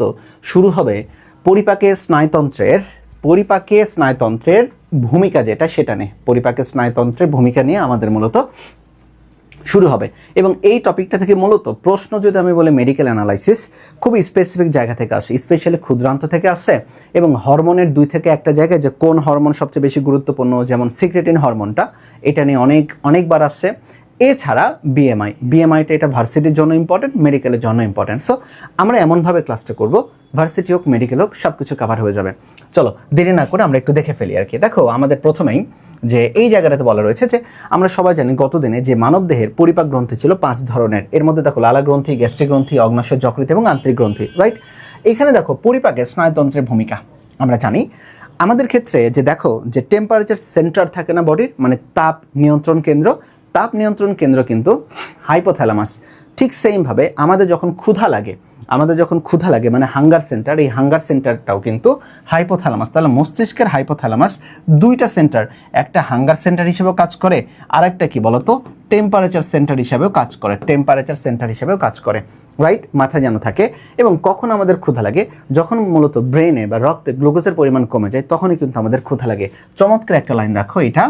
তো শুরু হবে পরিপাকের স্নায়ুতন্ত্রের ভূমিকা যেটা সেটা নিয়ে, পরিপাকের স্নায়ুতন্ত্রের ভূমিকা নিয়ে আমাদের মূলত শুরু হবে। এবং এই টপিকটা থেকে মূলত প্রশ্ন যদি আমি বলি মেডিকেল অ্যানালাইসিস খুবই স্পেসিফিক জায়গা থেকে আসে, স্পেশালি ক্ষুদ্রান্ত থেকে আসে এবং হরমোনের দুই থেকে একটা জায়গায় যে কোন হরমোন সবচেয়ে বেশি গুরুত্বপূর্ণ, যেমন সিক্রেটিন হরমোনটা, এটা নিয়ে অনেকবার আসছে। এছাড়া বিএমআইটা এটা ভার্সিটির জন্য ইম্পর্টেন্ট, মেডিকেলের জন্য ইম্পর্টেন্ট। সো আমরা এমনভাবে ক্লাসটা করব ভার্সিটি হোক মেডিকেল হোক সব কিছু কভার হয়ে যাবে। চলো দেরি না করে আমরা একটু দেখে ফেলি আর কি। দেখো আমাদের প্রথমেই যে এই জায়গাটাতে বলা রয়েছে যে আমরা সবাই জানি গতদিনে যে মানবদেহের পরিপাক গ্রন্থি ছিল 5 ধরনের। এর মধ্যে দেখো লালা গ্রন্থি, গ্যাস্ট্রিক গ্রন্থি, অগ্ন্যাশয় যকৃৎ এবং আন্তরিক গ্রন্থি, রাইট? এখানে দেখো পরিপাকে স্নায়ুতন্ত্রের ভূমিকা আমরা জানি। আমাদের ক্ষেত্রে যে দেখো যে টেম্পারেচার সেন্টার থাকে না বডির, মানে তাপ নিয়ন্ত্রণ কেন্দ্র কিন্তু হাইপোথ্যালামাস। ঠিক সেইমভাবে আমাদের যখন ক্ষুধা লাগে মানে হাঙ্গার সেন্টার, এই হাঙ্গার সেন্টারটাও কিন্তু হাইপোথ্যালামাস। তাহলে মস্তিষ্কের হাইপোথ্যালামাস দুইটা সেন্টার, একটা হাঙ্গার সেন্টার হিসেবেও কাজ করে, আর একটা কি বলতো টেম্পারেচার সেন্টার হিসেবেও কাজ করে, রাইট? মাথায় যেন থাকে। এবং কখন আমাদের ক্ষুধা লাগে? যখন মূলত ব্রেনে বা রক্তে গ্লুকোজের পরিমাণ কমে যায় তখনই কিন্তু আমাদের ক্ষুধা লাগে। চমৎকার একটা লাইন দেখো এটা,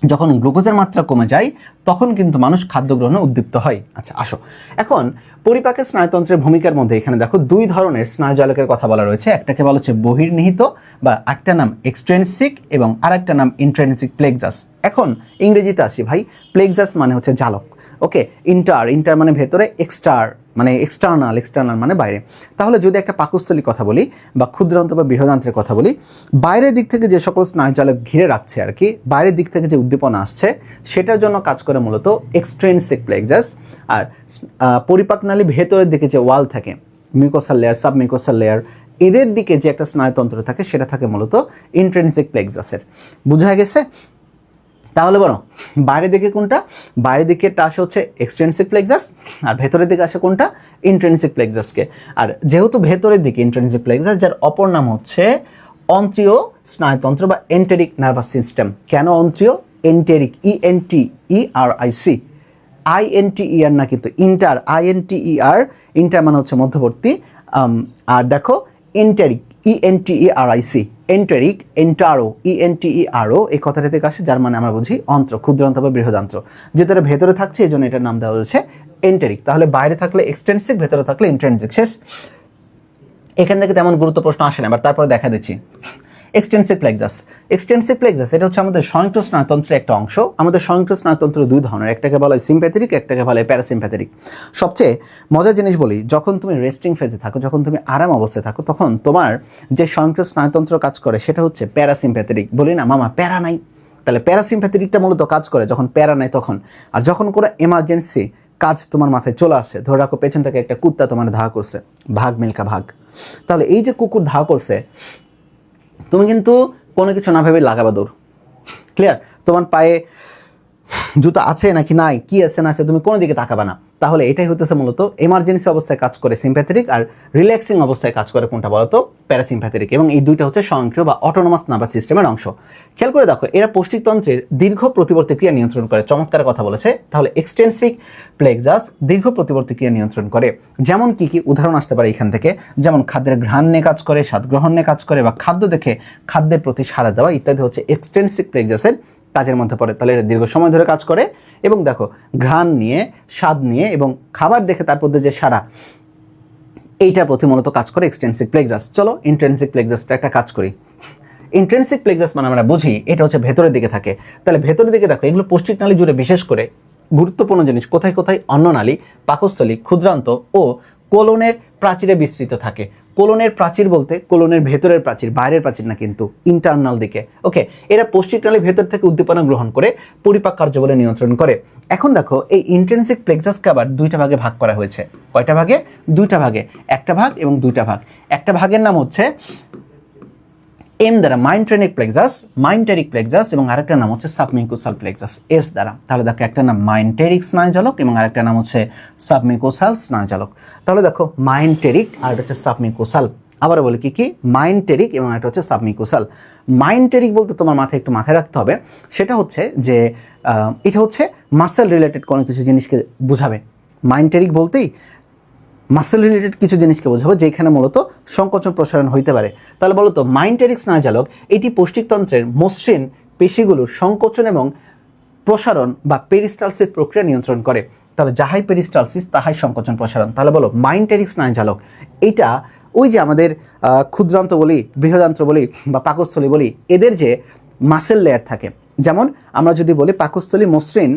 যখন গ্লুকোজের মাত্রা কমে যায় তখন কিন্তু মানুষ খাদ্য গ্রহণে উদ্দীপ্ত হয়। আচ্ছা আসো, এখন পরিপাকের স্নায়ুতন্ত্রের ভূমিকার মধ্যে এখানে দেখো 2 ধরনের স্নায়ুজালকের কথা বলা রয়েছে। একটাকে বলা হচ্ছে বহির্নিহিত বা একটা নাম এক্সট্রেনসিক এবং আরেকটা নাম ইন্ট্রেনসিক প্লেক্সাস। এখন ইংরেজিতে আসি ভাই, প্লেক্সাস মানে হচ্ছে জালক, ওকে। ইন্টার মানে ভেতরে, এক্সটার্নাল মানে বাইরে। তাহলে যদি একটা পাকস্থলীর কথা বলি বা ক্ষুদ্রান্ত বা বৃহদান্ত্রের কথা বলি, বাইরের দিক থেকে যে সকল স্নায়ুজালক ঘিরে রাখছে আর কি, বাইরের দিক থেকে যে উদ্দীপনা আসছে সেটার জন্য কাজ করে মূলত এক্সট্রেনসিক প্লেক্সাস। আর পরিপাকনালী ভেতরের দিকে যে ওয়াল থাকে, মিউকোসাল লেয়ার, সাবমিউকোসাল লেয়ার, এদের দিকে যে একটা স্নায়ুতন্ত্র থাকে সেটা থাকে মূলত ইন্ট্রেনসিক প্লেক্সাসের। বোঝা গেছে? তাহলে বলো বাইরের দিকে কোনটা? বাইরের দিকেরটা আসে হচ্ছে এক্সট্রেনসিক প্লেক্সাস, আর ভেতরের দিকে আসে কোনটা? ইন্ট্রেনসিক প্লেক্সাসকে। আর যেহেতু ভেতরের দিকে ইন্ট্রেনসিক প্লেক্সাস, যার অপর নাম হচ্ছে অন্ত্রীয় স্নায়ুতন্ত্র বা এন্টেরিক নার্ভাস সিস্টেম। কেন অন্ত্রীয়? এন্টেরিক, ENTERIC, INTER না কিন্তু ইন্টার, INTER, ইন্টার মানে হচ্ছে মধ্যবর্তী। আর দেখো এন্টেরিক, ENTERIC, এন্টেরিক, এন্টারো, ENTERO, এই কথাটা থেকে আসে, যার মানে আমরা বুঝি অন্ত্র, ক্ষুদ্রান্ত বা বৃহদান্ত্র। যেহেতু এটা ভেতরে থাকছে এই জন্য এটার নাম দেওয়া হয়েছে এন্টেরিক। তাহলে বাইরে থাকলে এক্সট্রেনসিক, ভেতরে থাকলে ইন্ট্রেনসিক। শেষ। এখান থেকে তেমন গুরুত্ব প্রশ্ন আসে না, এবার তারপরে দেখা দিচ্ছি। এক্সটেনসিভ প্লেক্সাস এটা হচ্ছে আমাদের সংযুক্ত স্নায়ুতন্ত্রের একটা অংশ। আমাদের সংযুক্ত স্নায়ুতন্ত্র 2 ধরনের, একটাকে বলা হয় সিম্প্যাথেটিক, একটাকে বলা হয় প্যারাসিম্প্যাথেটিক। সবচেয়ে মজার জিনিস বলি, যখন তুমি রেস্টিং ফেজে থাকো, যখন তুমি আরাম অবস্থায় থাকো, তখন তোমার যে সংযুক্ত স্নায়ুতন্ত্র কাজ করে সেটা হচ্ছে প্যারাসিম্প্যাথেটিক। বলি না মামা প্যারা নাই, তাহলে প্যারাসিম্প্যাথেটিকটা মূলত কাজ করে যখন প্যারা নাই তখন। আর যখন কোনো এমার্জেন্সি কাজ তোমার মাথায় চলে আসে, ধরে রাখো পেছন থেকে একটা কুত্তা তোমার ধাওয়া করছে, ভাগ মিল্কা ভাগ, তাহলে এই যে কুকুর ধাওয়া করছে, তুমি কিন্তু কোনো কিছু না ভেবে লাগাবে দৌড়। ক্লিয়ার? তোমার পায়ে জুতা আছে নাকি নাই, কি আছে না আছে, তুমি কোনো দিকে তাকাবে না। তাহলে এটাই হতেছে মূলত এমার্জেন্সি অবস্থায় কাজ করে সিম্প্যাথেটিক, আর রিল্যাক্সিং অবস্থায় কাজ করে কোনটা বলতো? প্যারাসিম্প্যাথেটিক। এবং এই দুইটা হচ্ছে স্বয়ংক্রিয় বা অটোনোমাস নার্ভাস সিস্টেমের অংশ। খেয়াল করে দেখো, এরা পৌষ্টিকতন্ত্রের দীর্ঘ প্রতিবর্তী ক্রিয়া নিয়ন্ত্রণ করে। চমৎকার কথা বলেছে। তাহলে এক্সটেনসিক প্লেক্সাস দীর্ঘ প্রতিবর্তী ক্রিয়া নিয়ন্ত্রণ করে। যেমন কি কি উদাহরণ আসতে পারে এখান থেকে? যেমন খাদ্যের ঘ্রাণ নিয়ে কাজ করে, স্বাদ গ্রহণ নিয়ে কাজ করে, বা খাদ্য দেখে খাদ্যের প্রতি সাড়া দেওয়া ইত্যাদি হচ্ছে এক্সটেনসিক প্লেক্সাসের কাজের মধ্যে পড়ে। তাহলে এটা দীর্ঘ সময় ধরে কাজ করে। এবং দেখো ঘ্রাণ নিয়ে, স্বাদ নিয়ে এবং খাবার দেখে তার মধ্যে যে সাড়া, এইটার প্রতি মূলত কাজ করে এক্সটেনসিক প্লেক্সাস। চলো ইন্ট্রেনসিক প্লেক্সাসটা একটা কাজ করি। ইন্ট্রেনসিক প্লেক্সাস মানে আমরা বুঝি এটা হচ্ছে ভেতরের দিকে থাকে। তাহলে ভেতরের দিকে দেখো, এগুলো পৌষ্টিকনালী জুড়ে বিশেষ করে গুরুত্বপূর্ণ জিনিস। কোথায় কোথায়? অন্ননালী, পাকস্থলী, ক্ষুদ্রান্ত ও কোলনের প্রাচীরে বিস্তৃত থাকে। কোলনের প্রাচীর বলতে কোলনের ভেতরের প্রাচীর, বাইরের প্রাচীর না কিন্তু, ইন্টারনাল দিকে। ওকে, এরা পৌষ্টিকনালী ভেতর থেকে উদ্দীপনা গ্রহণ করে পরিপাক কার্যবলে নিয়ন্ত্রণ করে। এখন দেখো এই ইন্ট্রেনসিক প্লেক্সাসকে আবার 2টা ভাগে ভাগ করা হয়েছে। কয়টা ভাগে? 2টা ভাগে, একটা ভাগ এবং 2টা ভাগ। একটা ভাগের নাম হচ্ছে এম দ্বারা মাইন্টেরিক প্লেক্সাস এবং আরেকটা নাম হচ্ছে সাবমিউকোসাল প্লেক্সাস, এস দ্বারা। তাহলে দেখো একটা নাম মাইন্টেরিক স্নায়ুজালক এবং আরেকটা নাম হচ্ছে সাবমিউকোসাল স্নায়ুজালক। তাহলে দেখো মাইন্টেরিক আর এটা হচ্ছে সাবমিউকোসাল। আবার বলি কি কি? মাইন্টেরিক এবং এটা হচ্ছে সাবমিউকোসাল। মাইন্টেরিক বলতে তোমার মাথায় রাখতে হবে, সেটা হচ্ছে যে এটা হচ্ছে মাসেল রিলেটেড কোনো কিছু জিনিসকে বোঝাবে। মাইন্টেরিক বলতেই মাসেল রিলেটেড কিছু জিনিসকে বোঝাবো যেখানে মূলত সংকোচন প্রসারণ হইতে পারে। তাহলে বলো তো মাইন্টেরিক স্নায়ুজালক এটি পৌষ্টিকতন্ত্রের মসৃণ পেশিগুলোর সংকোচন এবং প্রসারণ বা পেরিস্টালসিস প্রক্রিয়া নিয়ন্ত্রণ করে। তাহলে যাহাই পেরিস্টালসিস তাহাই সংকোচন প্রসারণ। তাহলে বলো মাইন্টেরিক স্নায়ুজালক এইটা ওই যে আমাদের ক্ষুদ্রান্ত বলি, বৃহদান্ত্র বলি বা পাকস্থলী বলি, এদের যে মাসেল লেয়ার থাকে, যেমন আমরা যদি বলি পাকস্থলী মসৃণ,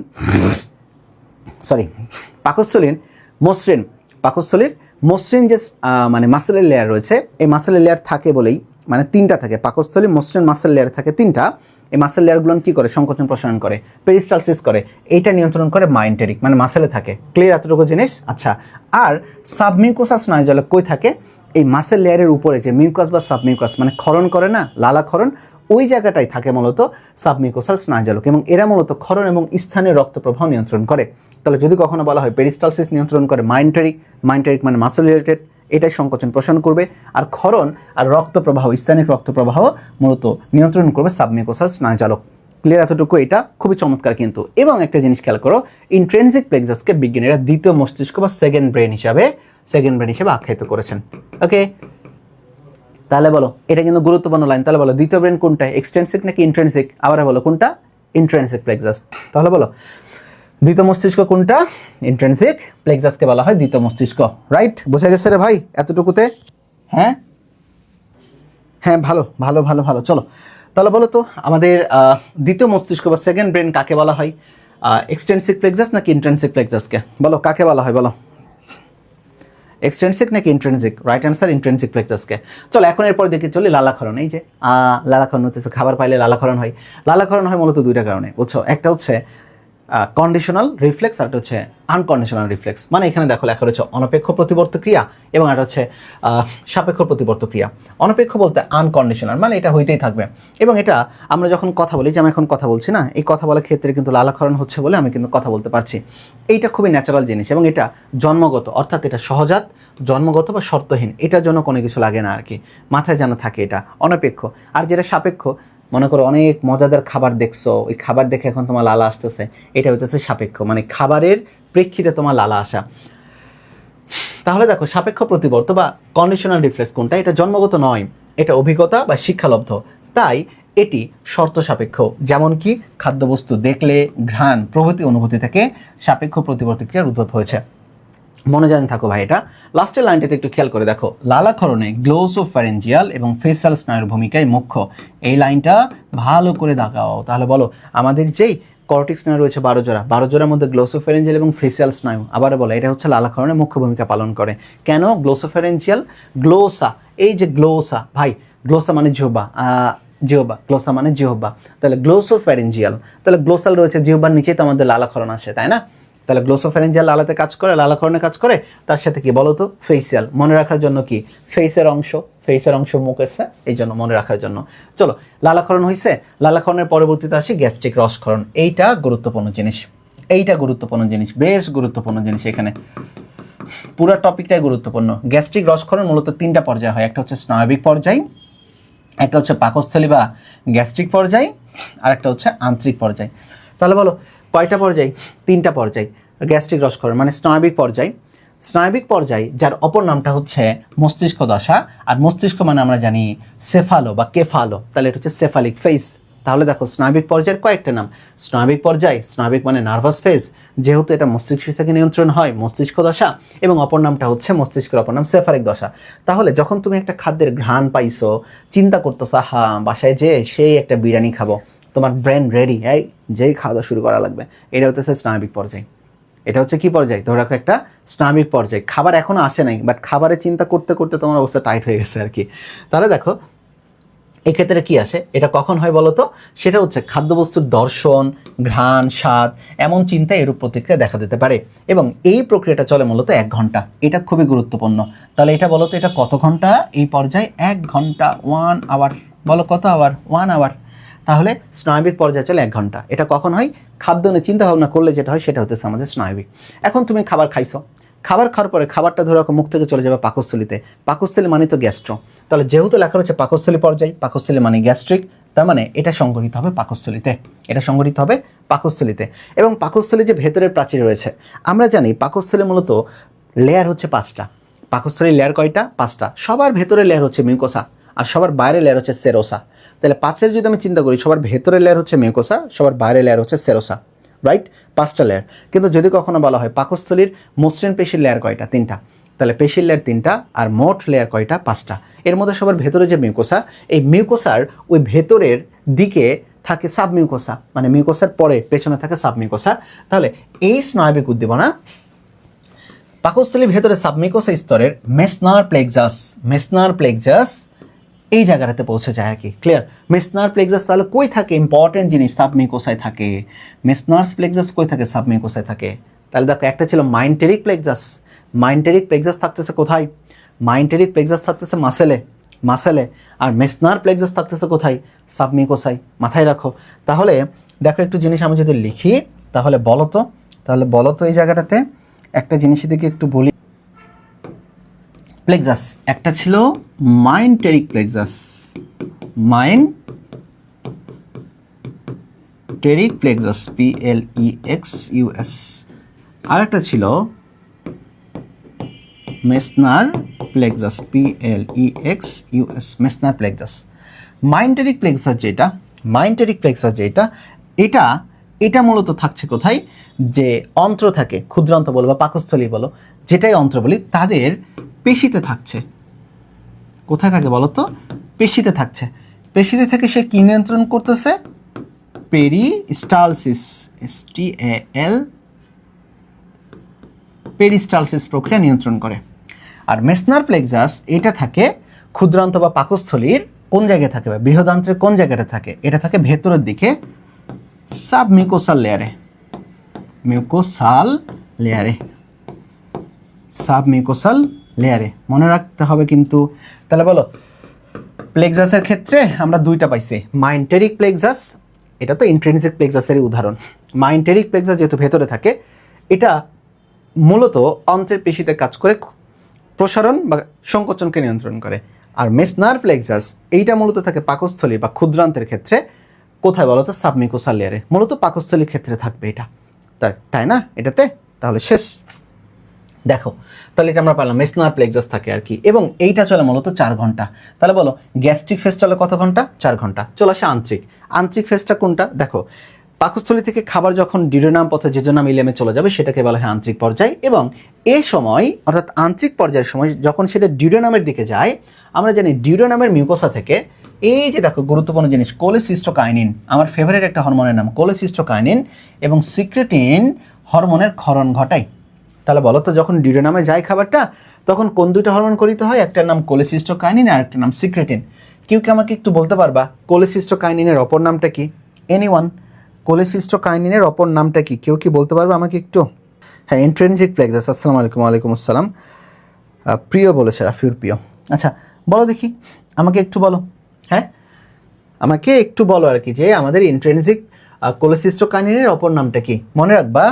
পাকস্থলীর মসৃণ যে মানে মাসেলের লেয়ার রয়েছে, এই মাসেলের লেয়ার থাকে বলেই, মানে তিনটা থাকে, পাকস্থলী মসৃণ মাসেল লেয়ার থাকে তিনটা। এই মাসেল লেয়ারগুলো কী করে? সংকোচন প্রসারণ করে, পেরিস্টালসিস করে, এইটা নিয়ন্ত্রণ করে মাইন্টেরিক, মানে মাসেলে থাকে। ক্লিয়ার এতটুকু জিনিস? আচ্ছা, আর সাবমিউকোসাস স্নায়ুজালক কই থাকে? এই মাসেল লেয়ারের উপরে যে মিউকাস বা সাবমিউকাস মানে ক্ষরণ করে না, লালাক্ষরণ, ওই জায়গাটাই থাকে মূলত সাবমিউকোসাল স্নায়ুজালক, এবং এরা মূলত ক্ষরণ এবং স্থানীয় রক্ত প্রবাহ নিয়ন্ত্রণ করে। তাহলে যদি কখনো বলা হয় পেরিস্টালসিস নিয়ন্ত্রণ করে মাইন্টেরিক মানে মাসেল রিলেটেড, এটাই সংকোচন প্রসারণ করবে, আর ক্ষরণ আর রক্ত প্রবাহ, স্থানিক রক্ত প্রবাহ মূলত নিয়ন্ত্রণ করবে সাবমিউকোসাল স্নায়ুজালক। ক্লিয়ার এতটুকু? এটা খুবই চমৎকার কিন্তু। এবং একটা জিনিস খেয়াল করো, ইন্ট্রিনসিক প্লেক্সাসকে বিজ্ঞানীরা দ্বিতীয় মস্তিষ্ক বা সেকেন্ড ব্রেন হিসাবে আখ্যায়িত করেছেন। ওকে, তাহলে বলো এটা কিন্তু গুরুত্বপূর্ণ লাইন। তাহলে বলো দ্বিতীয় ব্রেন কোনটা, এক্সট্রিনসিক নাকি ইন্ট্রিনসিক? আবার বলো কোনটা? Intrinsic plexus. তাহলে বলো দ্বিতীয় মস্তিষ্ক কোনটা? ইন্ট্রিনসিক প্লেক্সাসকে বলা হয় দ্বিতীয় মস্তিষ্ক। রাইট? বোঝা গেছে রে ভাই এতটুকুতে? হ্যাঁ হ্যাঁ, ভালো ভালো ভালো ভালো। চলো তাহলে বলো তো আমাদের দ্বিতীয় মস্তিষ্ক বা সেকেন্ড ব্রেন কাকে বলা হয়? এক্সট্রিনসিক প্লেক্সাস নাকি ইন্ট্রিনসিক প্লেক্সাসকে? বলো কাকে বলা হয়? বলো এক্সট্রিনসিক নাকি ইন্ট্রিনসিক? রাইট অ্যান্সার ইন্ট্রিনসিক প্লেক্সাসকে। চলো এখন এরপর দেখে চলি লালাক্ষরণ। এই যে লালাক্ষরণ হচ্ছে খাবার পাইলে লালাক্ষরণ হয়। লালাক্ষরণ হয় মূলত দুইটা কারণে, বুঝছো? একটা হচ্ছে কন্ডিশনাল রিফ্লেক্স, আর একটা হচ্ছে আনকন্ডিশনাল রিফ্লেক্স। মানে এখানে দেখো লেখা রয়েছে অনপেক্ষ প্রতিবর্ত ক্রিয়া এবং একটা হচ্ছে সাপেক্ষ প্রতিবর্ত ক্রিয়া। অনপেক্ষ বলতে আনকন্ডিশনাল, মানে এটা হইতেই থাকবে। এবং এটা আমরা যখন কথা বলি, যে আমি এখন কথা বলছি না, এই কথা বলার ক্ষেত্রে কিন্তু লালাক্ষরণ হচ্ছে বলে আমি কিন্তু কথা বলতে পারছি। এইটা খুবই ন্যাচারাল জিনিস এবং এটা জন্মগত, অর্থাৎ এটা সহজাত, জন্মগত বা শর্তহীন, এটার জন্য কোনো কিছু লাগে না আর কি, মাথায় যেন থাকে এটা অনপেক্ষ। আর যেটা সাপেক্ষ, মনে করো অনেক মজাদার খাবার দেখছো, ওই খাবার দেখে এখন তোমার লালা আসতেছে, এটা হচ্ছে সাপেক্ষ, মানে খাবারের প্রেক্ষিতে তোমার লালা আসা। তাহলে দেখো সাপেক্ষ প্রতিবর্ত বা কন্ডিশনাল রিফ্লেক্স কোনটা? এটা জন্মগত নয়, এটা অভিজ্ঞতা বা শিক্ষালব্ধ, তাই এটি শর্ত সাপেক্ষ। যেমন কি খাদ্যবস্তু দেখলে, ঘ্রাণ প্রভৃতি অনুভূতি থেকে সাপেক্ষ প্রতিবর্তী ক্রিয়ার উদ্ভব হয়েছে। মনে জানেন থাকো ভাই এটা। লাস্টের লাইনটিতে একটু খেয়াল করে দেখো, লালাক্ষরণে গ্লোসোফ্যারেঞ্জিয়াল এবং ফেসাল স্নায়ুর ভূমিকায় মুখ্য। এই লাইনটা ভালো করে দাগাও। তাহলে বলো আমাদের যেই কর্টিক স্নায়ু রয়েছে 12 জোড়া, 12 জোড়ার মধ্যে গ্লোসোফ্যারেঞ্জিয়াল এবং ফেসিয়াল স্নায়ু, আবার বলো এটা হচ্ছে লালাক্ষরণে মুখ্য ভূমিকা পালন করে। কেন গ্লোসোফ্যারেঞ্জিয়াল? গ্লোসা, এই যে গ্লোসা, ভাই গ্লোসা মানে জিহ্বা, গ্লোসা মানে জিহ্বা, তাহলে গ্লোসোফ্যারেঞ্জিয়াল, তাহলে গ্লোসাল রয়েছে জিহ্বার নিচেই তো আমাদের লালাক্ষরণ আসে, তাই না? তাহলে গ্লোসোফ্যারেঞ্জিয়াল লালাতে কাজ করে, লালাক্ষরণে কাজ করে, তার সাথে কি বলো তো? ফেসিয়াল। মনে রাখার জন্য কি? ফেসের অংশ মুখ এসে, এই জন্য মনে রাখার জন্য। চলো লালাক্ষরণ হয়েছে, লালাক্ষরণের পরবর্তীতে আসি গ্যাস্ট্রিক রসক্ষরণ। এইটা গুরুত্বপূর্ণ জিনিস, বেশ গুরুত্বপূর্ণ জিনিস। এখানে পুরো টপিকটাই গুরুত্বপূর্ণ। গ্যাস্ট্রিক রসক্ষরণ মূলত 3টা পর্যায় হয়, একটা হচ্ছে স্নায়বিক পর্যায়, একটা হচ্ছে পাকস্থলী বা গ্যাস্ট্রিক পর্যায়, আর একটা হচ্ছে আন্তরিক পর্যায়। তাহলে বলো কয়টা পর্যায়? 3টা পর্যায় গ্যাস্ট্রিক রসক্ষরণ, মানে স্নায়বিক পর্যায় যার অপর নামটা হচ্ছে মস্তিষ্ক দশা। আর মস্তিষ্ক মানে আমরা জানি সেফালো বা কেফালো, তাহলে এটা হচ্ছে সেফালিক ফেজ। তাহলে দেখো স্নায়বিক পর্যায়ের কয়েকটা নাম। স্নায়বিক মানে নার্ভাস ফেজ, যেহেতু এটা মস্তিষ্ক থেকে নিয়ন্ত্রণ হয়, মস্তিষ্ক দশা, এবং অপর নামটা হচ্ছে মস্তিষ্কের অপর নাম সেফালিক দশা। তাহলে যখন তুমি একটা খাদ্যের ঘ্রাণ পাইছো, চিন্তা করতেছো বাসায় যে সেই একটা বিরিয়ানি খাবো, তোমার ব্রেন রেডি, যেই খাওয়া দাওয়া শুরু করা লাগবে, এটা হচ্ছে স্নায়বিক পর্যায়। এটা হচ্ছে কি পর্যায়? ধরে রাখো একটা স্নায়বিক পর্যায়। খাবার এখনো আসে নাই, বাট খাবারের চিন্তা করতে করতে তোমার অবস্থা টাইট হয়ে গেছে আর কি। তাহলে দেখো এক্ষেত্রে কি আসে, এটা কখন হয় বলো তো? সেটা হচ্ছে খাদ্যবস্তুর দর্শন, ঘ্রাণ, স্বাদ, এমন চিন্তায় এরূপ প্রতিক্রিয়া দেখা দিতে পারে, এবং এই প্রক্রিয়াটা চলে মূলত 1 ঘন্টা। এটা খুবই গুরুত্বপূর্ণ। তাহলে এটা বলো তো, এটা কত ঘন্টা এই পর্যায়ে? 1 ঘন্টা, 1 আওয়ার। বলো কত আওয়ার? 1 আওয়ার। তাহলে স্নায়বিক পর্যায়ে চলে 1 ঘন্টা। এটা কখন হয়? খাদ্য নিয়ে চিন্তা ভাবনা করলে যেটা হয় সেটা হচ্ছে আমাদের স্নায়বিক। এখন তুমি খাবার খাইছো, খাবার খাওয়ার পরে খাবারটা ধরে রাখো মুখ থেকে চলে যাবে পাকস্থলীতে। পাকস্থলী মানে তো গ্যাস্ট্রো, তাহলে যেহেতু লেখা রয়েছে পাকস্থলী পর্যায়, পাকস্থলী মানে গ্যাস্ট্রিক, তার মানে এটা সংগঠিত হবে পাকস্থলীতে। এবং পাকস্থলী যে ভেতরের প্রাচীর রয়েছে, আমরা জানি পাকস্থলী মূলত লেয়ার হচ্ছে 5টা। পাকস্থলীর লেয়ার কয়টা? 5টা। সবার ভেতরে লেয়ার হচ্ছে মিউকোসা আর সবার বাইরে লেয়ার হচ্ছে সেরোসা। তাহলে 5-এর যদি আমি চিন্তা করি, সবার ভেতরে লেয়ার হচ্ছে মিউকোসা, সবার বাইরে লেয়ার হচ্ছে সেরোসা, রাইট? 5টা লেয়ার। কিন্তু যদি কখনো বলা হয় পাকস্থলীর মসৃণ পেশির লেয়ার কয়টা? 3টা। তাহলে পেশির লেয়ার 3টা আর মোট লেয়ার কয়টা? 5টা। এর মধ্যে সবার ভেতরে যে মিউকোসা, এই মিউকোসার ওই ভেতরের দিকে থাকে সাবমিউকোসা, মানে মিউকোসার পরে পেছনে থাকে সাবমিউকোসা। তাহলে এই স্নায়বিক উদ্দীপনা পাকস্থলীর ভেতরে সাবমিউকোসা স্তরের মেসনার প্লেক্সাস এই জায়গাটাতে পৌঁছে যায় আর কি। ক্লিয়ার? মেসনার প্লেক্সাস তাহলে কই থাকে? ইম্পর্টেন্ট জিনিস, সাবমিউকোসায় থাকে। মেসনার প্লেক্সাস কই থাকে? সাবমিউকোসায় থাকে। তাহলে দেখো, একটা ছিল মাইন্টেরিক প্লেক্সাস থাকতেছে কোথায়? মাইন্টেরিক প্লেক্সাস থাকতেছে মাসেলে। আর মেসনার প্লেক্সাস থাকতেছে কোথায়? সাবমিউকোসায়। মাথায় রাখো। তাহলে দেখো, একটু জিনিস আমি যদি লিখি তাহলে বলো তো এই জায়গাটাতে একটা জিনিসের দিকে একটু বলি। প্লেক্সাস একটা ছিল মাইন্টেরিক প্লেক্সাস, PLEXUS, আর একটা ছিল Messner plexus, PLEXUS, Messner plexus. মাইন্টেরিক plexus যেটা এটা মূলত থাকছে কোথায়? যে অন্ত্র থাকে, ক্ষুদ্রান্ত বলো বা পাকস্থলী বলো, যেটাই অন্ত্র বলি, তাদের পেশিতে থাকছে। কোথায় থাকে বলো তো? পেশিতে থাকছে। পেশিতে থেকে সে কি নিয়ন্ত্রণ করতেছে? পেরিস্টালসিস, পেরিস্টালসিস প্রক্রিয়া নিয়ন্ত্রণ করে। আর মেসনার প্লেক্সাস এটা থাকে ক্ষুদ্রান্ত বা পাকস্থলীর কোন জায়গায় থাকে? বা বৃহদান্ত্রের কোন জায়গাটা থাকে? এটা থাকে ভেতরের দিকে সাবমিউকোসাল লেয়ারে। মনে রাখতে হবে কিন্তু। তাহলে বলো, প্লেক্সাসের ক্ষেত্রে আমরা 2টা পাইছি, মাইন্টেরিক প্লেক্সাস, এটা তো ইন্ট্রিনসিক প্লেক্সাসেরই উদাহরণ। মাইন্টেরিক প্লেক্সাস যেহেতু ভেতরে থাকে, এটা মূলত অন্ত্রের পেশিতে কাজ করে প্রসারণ বা সংকোচনকে নিয়ন্ত্রণ করে। আর মেসনার প্লেক্সাস এইটা মূলত থাকে পাকস্থলী বা ক্ষুদ্রান্তের ক্ষেত্রে। কোথায় বলো তো? সাবমিউকোসাল লেয়ারে। মূলত পাকস্থলীর ক্ষেত্রে থাকবে এটা, তাই না এটাতে? তাহলে শেষ। দেখো, তাহলে এটা আমরা পারলাম মেসনার প্লেক্সাস থাকে আর কি, এবং এইটা চলে মূলত 4 ঘন্টা। তাহলে বলো, গ্যাস্ট্রিক ফেজ চলে কত ঘন্টা? 4 ঘন্টা। চলে আসে আন্ত্রিক ফেজটা কোনটা? দেখো, পাকস্থলী থেকে খাবার যখন ডিউওডেনাম পথে জেজোনাম ইলিয়ামে চলে যাবে, সেটাকে বলা হয় আন্ত্রিক পর্যায়। এবং এই সময়, অর্থাৎ আন্ত্রিক পর্যায়ের সময় যখন সেটা ডিউওডেনামের দিকে যায়, আমরা জানি ডিউওডেনামের মিউকোসা থেকে এই যে দেখো, গুরুত্বপূর্ণ জিনিস, কোলেসিস্টোকাইনিন, আমার ফেভারিট একটা হরমোনের নাম কোলেসিস্টোকাইনিন, এবং সিক্রেটিন হরমোনের ক্ষরণ ঘটায়। তাহলে বলো তো, যখন ডিউওডেনামে যায় খাবারটা, তখন কোন 2টা হরমোন ক্ষরিত হয়? একটার নাম কোলেসিস্টোকাইনিন আর একটার নাম সিক্রেটিন। কেউ কি আমাকে একটু বলতে পারবা কোলেসিস্টোকাইনিনের অপর নামটা কি? এনিওয়ান? কোলেসিস্টোকাইনিনের অপর নামটা কি? কেউ কি বলতে পারবে আমাকে একটু? হ্যাঁ, ইন্ট্রিনসিক প্লেক্সাস। আসসালামু আলাইকুম। ওয়ালাইকুম আসসালাম। প্রিয় বলেছে, রাফিউর প্রিয়। আচ্ছা, বলো দেখি, আমাকে একটু বলো। হ্যাঁ, আমাকে একটু বলো আর কি, যে আমাদের ইন্ট্রিনসিক কোলেসিস্টোকাইনিনের অপর নামটা কি? মনে রাখবা,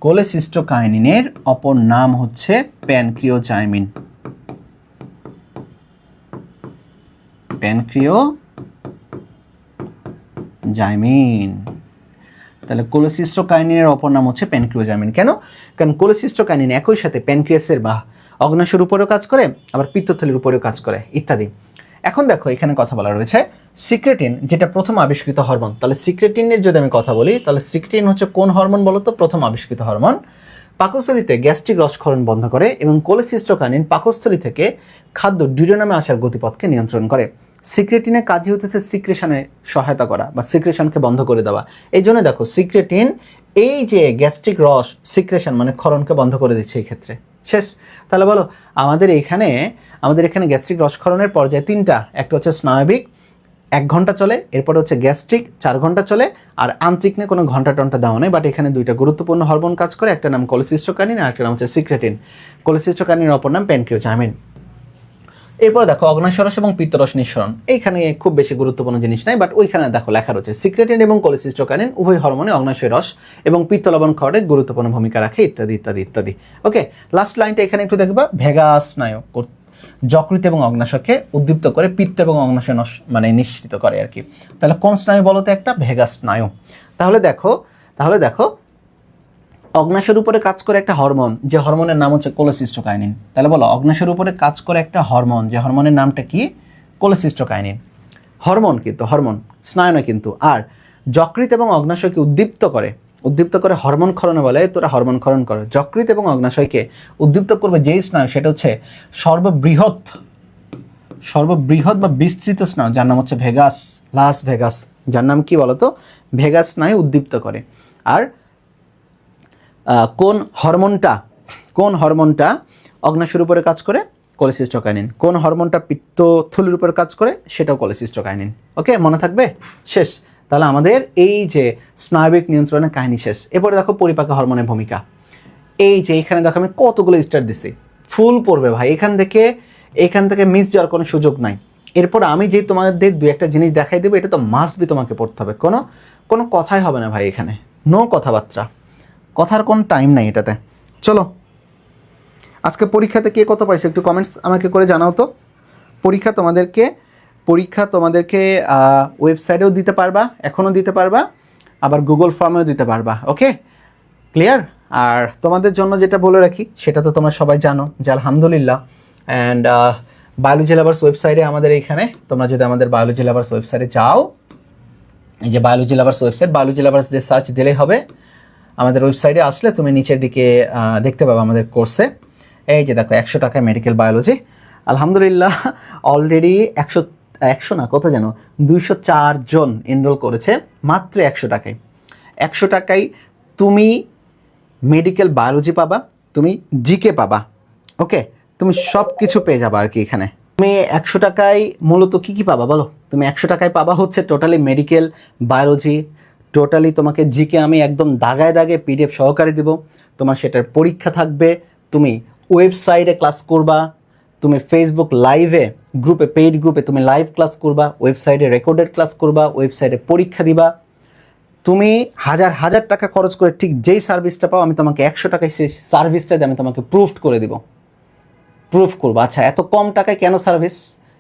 কোলেসিস্টোকাইনিনের অপর নাম হচ্ছে প্যানক্রিওজাইমিন। তাহলে কোলেসিস্টোকাইনিনের অপর নাম হচ্ছে প্যানক্রিওজাইমিন। কেন? কারণ কোলেসিস্টোকাইনিন একই সাথে প্যানক্রিয়াসের বা অগ্ন্যাশয়ের উপরেও কাজ করে, আবার পিত্তথলির উপরেও কাজ করে, ইত্যাদি। এখন দেখো, এখানে কথা বলা রয়েছে সিক্রেটিন, যেটা প্রথম আবিষ্কৃত হরমোন। তাহলে সিক্রেটিনের যদি আমি কথা বলি, তাহলে সিক্রেটিন হচ্ছে কোন হরমোন বলো তো? প্রথম আবিষ্কৃত হরমোন। পাকস্থলীতে গ্যাস্ট্রিক রসক্ষরণ বন্ধ করে, এবং কোলেসিস্টোকাইনিন পাকস্থলী থেকে খাদ্য ডিউওডেনামে আসার গতিপথকে নিয়ন্ত্রণ করে। সিক্রেটিনের কাজই হচ্ছে সিক্রেশনে সহায়তা করা বা সিক্রেশনকে বন্ধ করে দেওয়া। এই জন্য দেখো, সিক্রেটিন এই যে গ্যাস্ট্রিক রস সিক্রেশন মানে ক্ষরণকে বন্ধ করে দিচ্ছে এই ক্ষেত্রে। শেষ। তাহলে বলো, আমাদের এখানে গ্যাস্ট্রিক রসক্ষরণের পর্যায়ে 3টা। একটা হচ্ছে স্নায়বিক, 1 ঘন্টা চলে, এরপরে হচ্ছে গ্যাস্ট্রিক 4 ঘন্টা চলে, আর আন্ত্রিক নিয়ে কোনো ঘন্টা টন্টা দেওয়া নেই। বাট এখানে 2টা গুরুত্বপূর্ণ হরমোন কাজ করে, একটা নাম কোলেসিস্টোকাইনিন আর একটা নাম হচ্ছে সিক্রেটিন। কোলেসিস্টোকাইনিনের অপর নাম প্যানক্রিওজাইমিন। এরপর দেখো, অগ্ন্যাশয়রস এবং পিত্তরস নিঃসরণ। এইখানে খুব বেশি গুরুত্বপূর্ণ জিনিস নাই, বাট ওইখানে দেখো লেখা রয়েছে সিক্রেটিন এবং কোলেসিস্টোকাইনিন উভয় হরমোনে অগ্ন্যাশয়রস এবং পিত্তলবণ ক্ষরণে গুরুত্বপূর্ণ ভূমিকা রাখে, ইত্যাদি ইত্যাদি ইত্যাদি। ওকে, লাস্ট লাইনটা এখানে একটু দেখবা, ভেগাস স্নায়ু যকৃত এবং অগ্ন্যাশয়কে উদ্দীপ্ত করে পিত্ত এবং অগ্ন্যাশয় মানে নিশ্চিত করে আর কি। তাহলে কোন স্নায়ু বলতে? একটা ভেগাস স্নায়ু। তাহলে দেখো অগ্ন্যাশয়ের উপরে কাজ করে একটা হরমোন, যে হরমোনের নাম হচ্ছে কোলেসিস্টোকাইনিন। তাহলে বলো, অগ্ন্যাশয়ের উপরে কাজ করে একটা হরমোন, যে হরমোনের নামটা কি? কোলেসিস্টোকাইনিন। হরমোন কিন্তু, হরমোন, স্নায়ু নয় কিন্তু। আর যকৃৎ এবং অগ্ন্যাশয়কে উদ্দীপ্ত করে হরমোন ক্ষরণে বলে তোরা হরমোন ক্ষরণ করে। যকৃৎ এবং অগ্ন্যাশয়কে উদ্দীপ্ত করবে যেই স্নায়ু, সেটা হচ্ছে সর্ববৃহৎ বা বিস্তৃত স্নায়ু, যার নাম হচ্ছে ভেগাস, লাস ভেগাস, যার নাম কি বলতো? ভেগাস স্নায়ু উদ্দীপ্ত করে। আর কোন হরমোনটা অগ্ন্যাশয়ের উপরে কাজ করে? কোলেসিস্টোকাইনিন। কোন হরমোনটা পিত্তথলির উপরে কাজ করে? সেটাও কোলেসিস্টোকাইনিন। ওকে, মনে থাকবে? শেষ। তাহলে আমাদের এই যে স্নায়বিক নিয়ন্ত্রণের কাহিনী শেষ। এরপরে দেখো পরিপাক হরমোনের ভূমিকা। এই যে এখানে দেখো আমি কতগুলো স্টার দিছি, ফুল পড়বে ভাই, এখান থেকে মিস যাওয়ার কোনো সুযোগ নাই। এরপর আমি যে তোমাদের দু একটা জিনিস দেখাই দেবো, এটা তো মাস্ট বি তোমাকে পড়তে হবে। কোনো কথাই হবে না ভাই, এখানে নো কথাবার্তা, কথার কোনো টাইম নাই এটাতে। চলো, আজকে পরীক্ষাতে কে কত পাইছে একটু কমেন্টস আমাকে করে জানাও তো। পরীক্ষা তোমাদেরকে ওয়েবসাইটেও দিতে পারবা, এখনও দিতে পারবা, আবার গুগল ফর্মেও দিতে পারবা। ওকে, ক্লিয়ার? আর তোমাদের জন্য যেটা বলে রাখি, সেটা তো তোমরা সবাই জানো যে আলহামদুলিল্লাহ অ্যান্ড বায়োলজি লাভার্স ওয়েবসাইটে আমাদের এইখানে, তোমরা যদি আমাদের বায়োলজি লাভার্স ওয়েবসাইটে যাও, এই যে biology lovers website, biology lovers দিয়ে সার্চ দিলেই হবে। আমাদের ওয়েবসাইটে আসলে তুমি নিচের দিকে দেখতে পাবে আমাদের কোর্সে, এই যে দেখো 100 টাকায় মেডিকেল বায়োলজি। আলহামদুলিল্লাহ অলরেডি 100 না, কত যেন 204 জন এনরোল করেছে মাত্র 100 টাকায়। 100 টাকায় তুমি মেডিকেল বায়োলজি পাবা, তুমি জিকে পাবা। ওকে, তুমি সব কিছু পেয়ে যাবা আর কি। এখানে তুমি 100 টাকায় মূলত কী পাবা বলো? তুমি 100 টাকায় পাবা হচ্ছে টোটালি মেডিকেল বায়োলজি, টোটালি তোমাকে জিকে আমি একদম দাগায় দাগে পিডিএফ সহকারে দেব। তোমার সেটার পরীক্ষা থাকবে, তুমি ওয়েবসাইটে ক্লাস করবা, তুমি ফেসবুক লাইভে গ্রুপে, পেইড গ্রুপে তুমি লাইভ ক্লাস করবা, ওয়েবসাইটে রেকর্ডেড ক্লাস করবা, ওয়েবসাইটে পরীক্ষা দিবা। তুমি হাজার টাকা খরচ করে ঠিক যেই সার্ভিসটা পাও, আমি তোমাকে 100 টাকায় সেই সার্ভিসটা দিয়ে আমি তোমাকে প্রুফ করে দিব, প্রুফ করবো। আচ্ছা, এত কম টাকায় কেন সার্ভিস?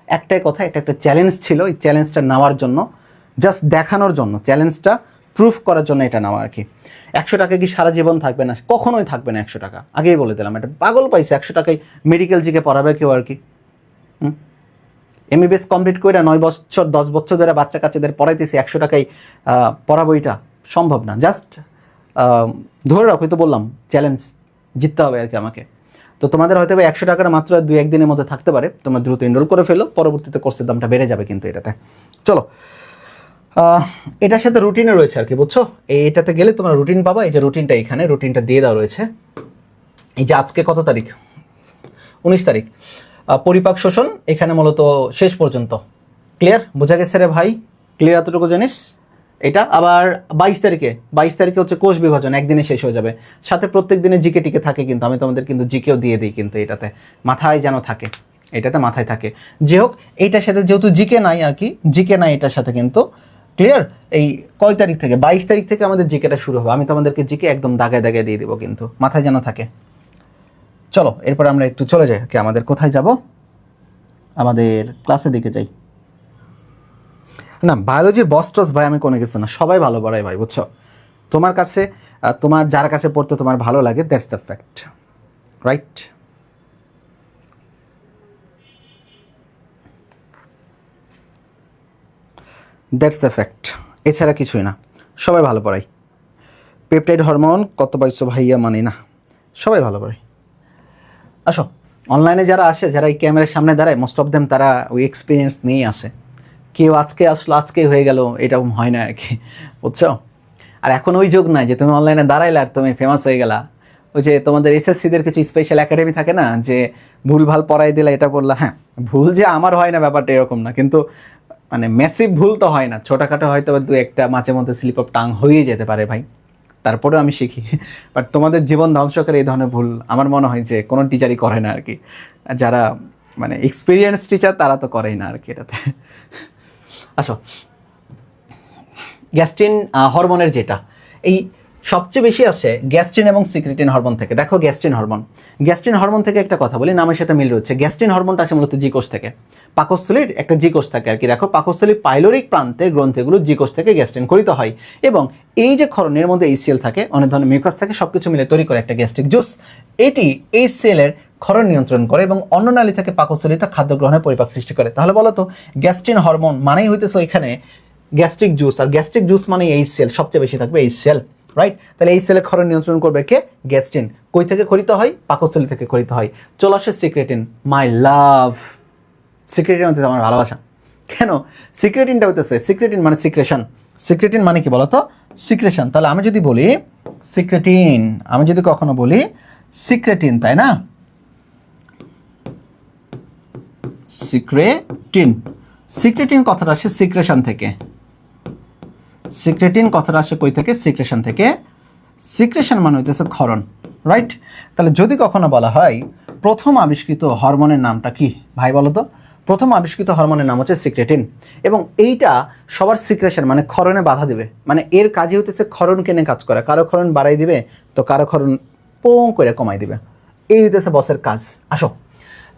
একটাই কথা, এটা একটা চ্যালেঞ্জ ছিল, এই চ্যালেঞ্জটা নেওয়ার জন্য, জাস্ট দেখানোর জন্য, চ্যালেঞ্জটা প্রুফ করার জন্য এটা নেওয়া আর কি। 100 টাকা কি সারা জীবন থাকবে না? কখনোই থাকবে না 100 টাকা, আগেই বলে দিলাম। এটা পাগল পাইছে 100 টাকায় মেডিকেল জিকে পড়াবে কেউ আর কি? এমবিবিএস কমপ্লিট করে 9 বছর 10 বছর ধরে বাচ্চা কাচ্চাদের পড়াইতেছি, 100 টাকায় পড়াবো? এটা সম্ভব না। জাস্ট ধরে রাখো, তো বললাম চ্যালেঞ্জ জিততে হবে আর কি আমাকে। তো তোমাদের হয়তো 100 টাকার মাত্র 2-1 দিনের মধ্যে থাকতে পারে, তোমরা দ্রুত এনরোল করে ফেলো, পরবর্তীতে কোর্সের দামটা বেড়ে যাবে কিন্তু এটাতে। চলো, এটার সাথে রুটিনে রয়েছে আর কি, বুঝছো? এইটাতে গেলে তোমরা রুটিন পাবা। এই যে রুটিনটা, এখানে রুটিনটা দিয়ে দেওয়া রয়েছে। এই যে আজকে কত তারিখ? 19 তারিখ। পরিপাক শোষণ এখানে মূলত শেষ পর্যন্ত ক্লিয়ার, বোঝা গেছে রে ভাই? ক্লিয়ার এতটুকু জানিস? এটা আবার 22 তারিখে হচ্ছে কোষ বিভাজন, একদিনে শেষ হয়ে যাবে। সাথে প্রত্যেক দিনে জিকে টিকে থাকে কিন্তু, আমি তোমাদের কিন্তু জিকেও দিয়ে দিই কিন্তু এটাতে, মাথায় যেন থাকে, এটাতে মাথায় থাকে। যে হোক, এইটার সাথে যেহেতু জিকে নাই আর কি, জিকে নাই এটার সাথে কিন্তু, ক্লিয়ার? এই কয় তারিখ থেকে? 22 তারিখ থেকে আমাদের জিকেটা শুরু হবে। আমি তোমাদেরকে জিকে একদম দাগায় দাগায় দিয়ে দেবো কিন্তু, মাথায় যেন থাকে। চলো, এরপর আমরা একটু চলে যাই কি, আমাদের কোথায় যাব? আমাদের ক্লাসের দিকে যাই। না, বায়োলজির বস্টস ভাই আমি কোনো কিছু না, সবাই ভালো পড়ায় ভাই, বুঝছো? তোমার কাছে, তোমার যার কাছে পড়তে তোমার ভালো লাগে, that's the fact, right? That's the fact, এছাড়া কিছুই না। সবাই ভালো পড়ায়। পেপটাইড হরমোন কত পাইছো ভাইয়া? মানে না, সবাই ভালো পড়ায়। আসো, অনলাইনে যারা আসে, যারা এই ক্যামেরার সামনে দাঁড়ায়, মোস্ট অফ দেম তারা ওই এক্সপিরিয়েন্স নিয়েই আসে। কেউ আজকে আসলো আজকেই হয়ে গেল, এরকম হয় না আর কি, বুঝছো? আর এখন ওই যোগ নাই যে তুমি অনলাইনে দাঁড়াইলে আর তুমি ফেমাস হয়ে গেলা। ওই যে তোমাদের এসএসসিদের কিছু স্পেশাল একাডেমি থাকে না, যে ভুলভাল পড়াই দিলে, এটা বললা, হ্যাঁ ভুল যে আমার হয় না ব্যাপারটা এরকম না, কিন্তু মানে ম্যাসিভ ভুল তো হয় না, ছোটোখাটো হয়তো দু একটা মাঝে মধ্যে স্লিপ অফ টাং হয়ে যেতে পারে ভাই, তারপরেও আমি শিখি। বাট তোমাদের জীবন ধ্বংস করে এই ধরনের ভুল আমার মনে হয় যে কোনো টিচারই করে না আর কি, যারা মানে এক্সপিরিয়েন্স টিচার তারা তো করেই না আর কি এটাতে। আসো, গ্যাস্ট্রিন হরমোনের যেটা, এই সবচেয়ে বেশি আসে গ্যাস্ট্রিন এবং সিক্রেটিন হরমোন থেকে। দেখো গ্যাস্ট্রিন হরমোন থেকে একটা কথা বলি, নামের সাথে মিল রয়েছে। গ্যাস্ট্রিন হরমোনটা আসে মূলত জি কোষ থেকে, পাকস্থলীর একটা জি কোষ থাকে আর কি। দেখো পাকস্থলীর পাইলোরিক প্রান্তের গ্রন্থিগুলো জি কোষ থেকে গ্যাস্ট্রিন ক্ষরিত হয়, এবং এই যে ক্ষরণের মধ্যে HCl থাকে, অনেক ধরনের মিউকাস থাকে, সবকিছু মিলে তৈরি করে একটা গ্যাস্ট্রিক জুস। এটি HCl এর ক্ষরণ নিয়ন্ত্রণ করে এবং অন্ননালী থেকে পাকস্থলীতে খাদ্য গ্রহণের পরিপাক সৃষ্টি করে। তাহলে বলো তো গ্যাস্ট্রিন হরমোন মানেই হইতেছে এখানে গ্যাস্ট্রিক জুস, আর গ্যাস্ট্রিক জুস মানে HCl, সবচেয়ে বেশি থাকবে HCl, রাইট? তাহলে HCl এর ক্ষরণ নিয়ন্ত্রণ করবে কে? গ্যাস্ট্রিন। কই থেকে ক্ষরিত হয়? পাকস্থলী থেকে ক্ষরিত হয়। চলে আসে সিক্রেটিন, মাই লাভ। সিক্রেটিন হচ্ছে আমার ভালোবাসা। কেন? সিক্রেটিনটা হইতেছে, সিক্রেটিন মানে সিক্রেশন। সিক্রেটিন মানে কি বলতো? সিক্রেশন। তাহলে আমি যদি বলি সিক্রেটিন, আমি যদি কখনো বলি সিক্রেটিন, তাই না? সিক্রেটিন, সিক্রেটিন কথাটা আসে সিক্রেশন থেকে। সিক্রেটিন কথাটা আসে কই থেকে? সিক্রেশন থেকে। সিক্রেশন মানে হইতেছে ক্ষরণ, রাইট? তাহলে যদি কখনো বলা হয় প্রথম আবিষ্কৃত হরমোনের নামটা কি, ভাই বলো তো? প্রথম আবিষ্কৃত হরমোনের নাম হচ্ছে সিক্রেটিন, এবং এইটা সবার সিক্রেশন মানে ক্ষরণে বাধা দিবে। মানে এর কাজই হইতেছে ক্ষরণ কেনে কাজ করা, কারো ক্ষরণ বাড়াই দিবে তো কারো ক্ষরণ পোং করে কমাই দিবে। এই হইতেছে বসের কাজ। আসো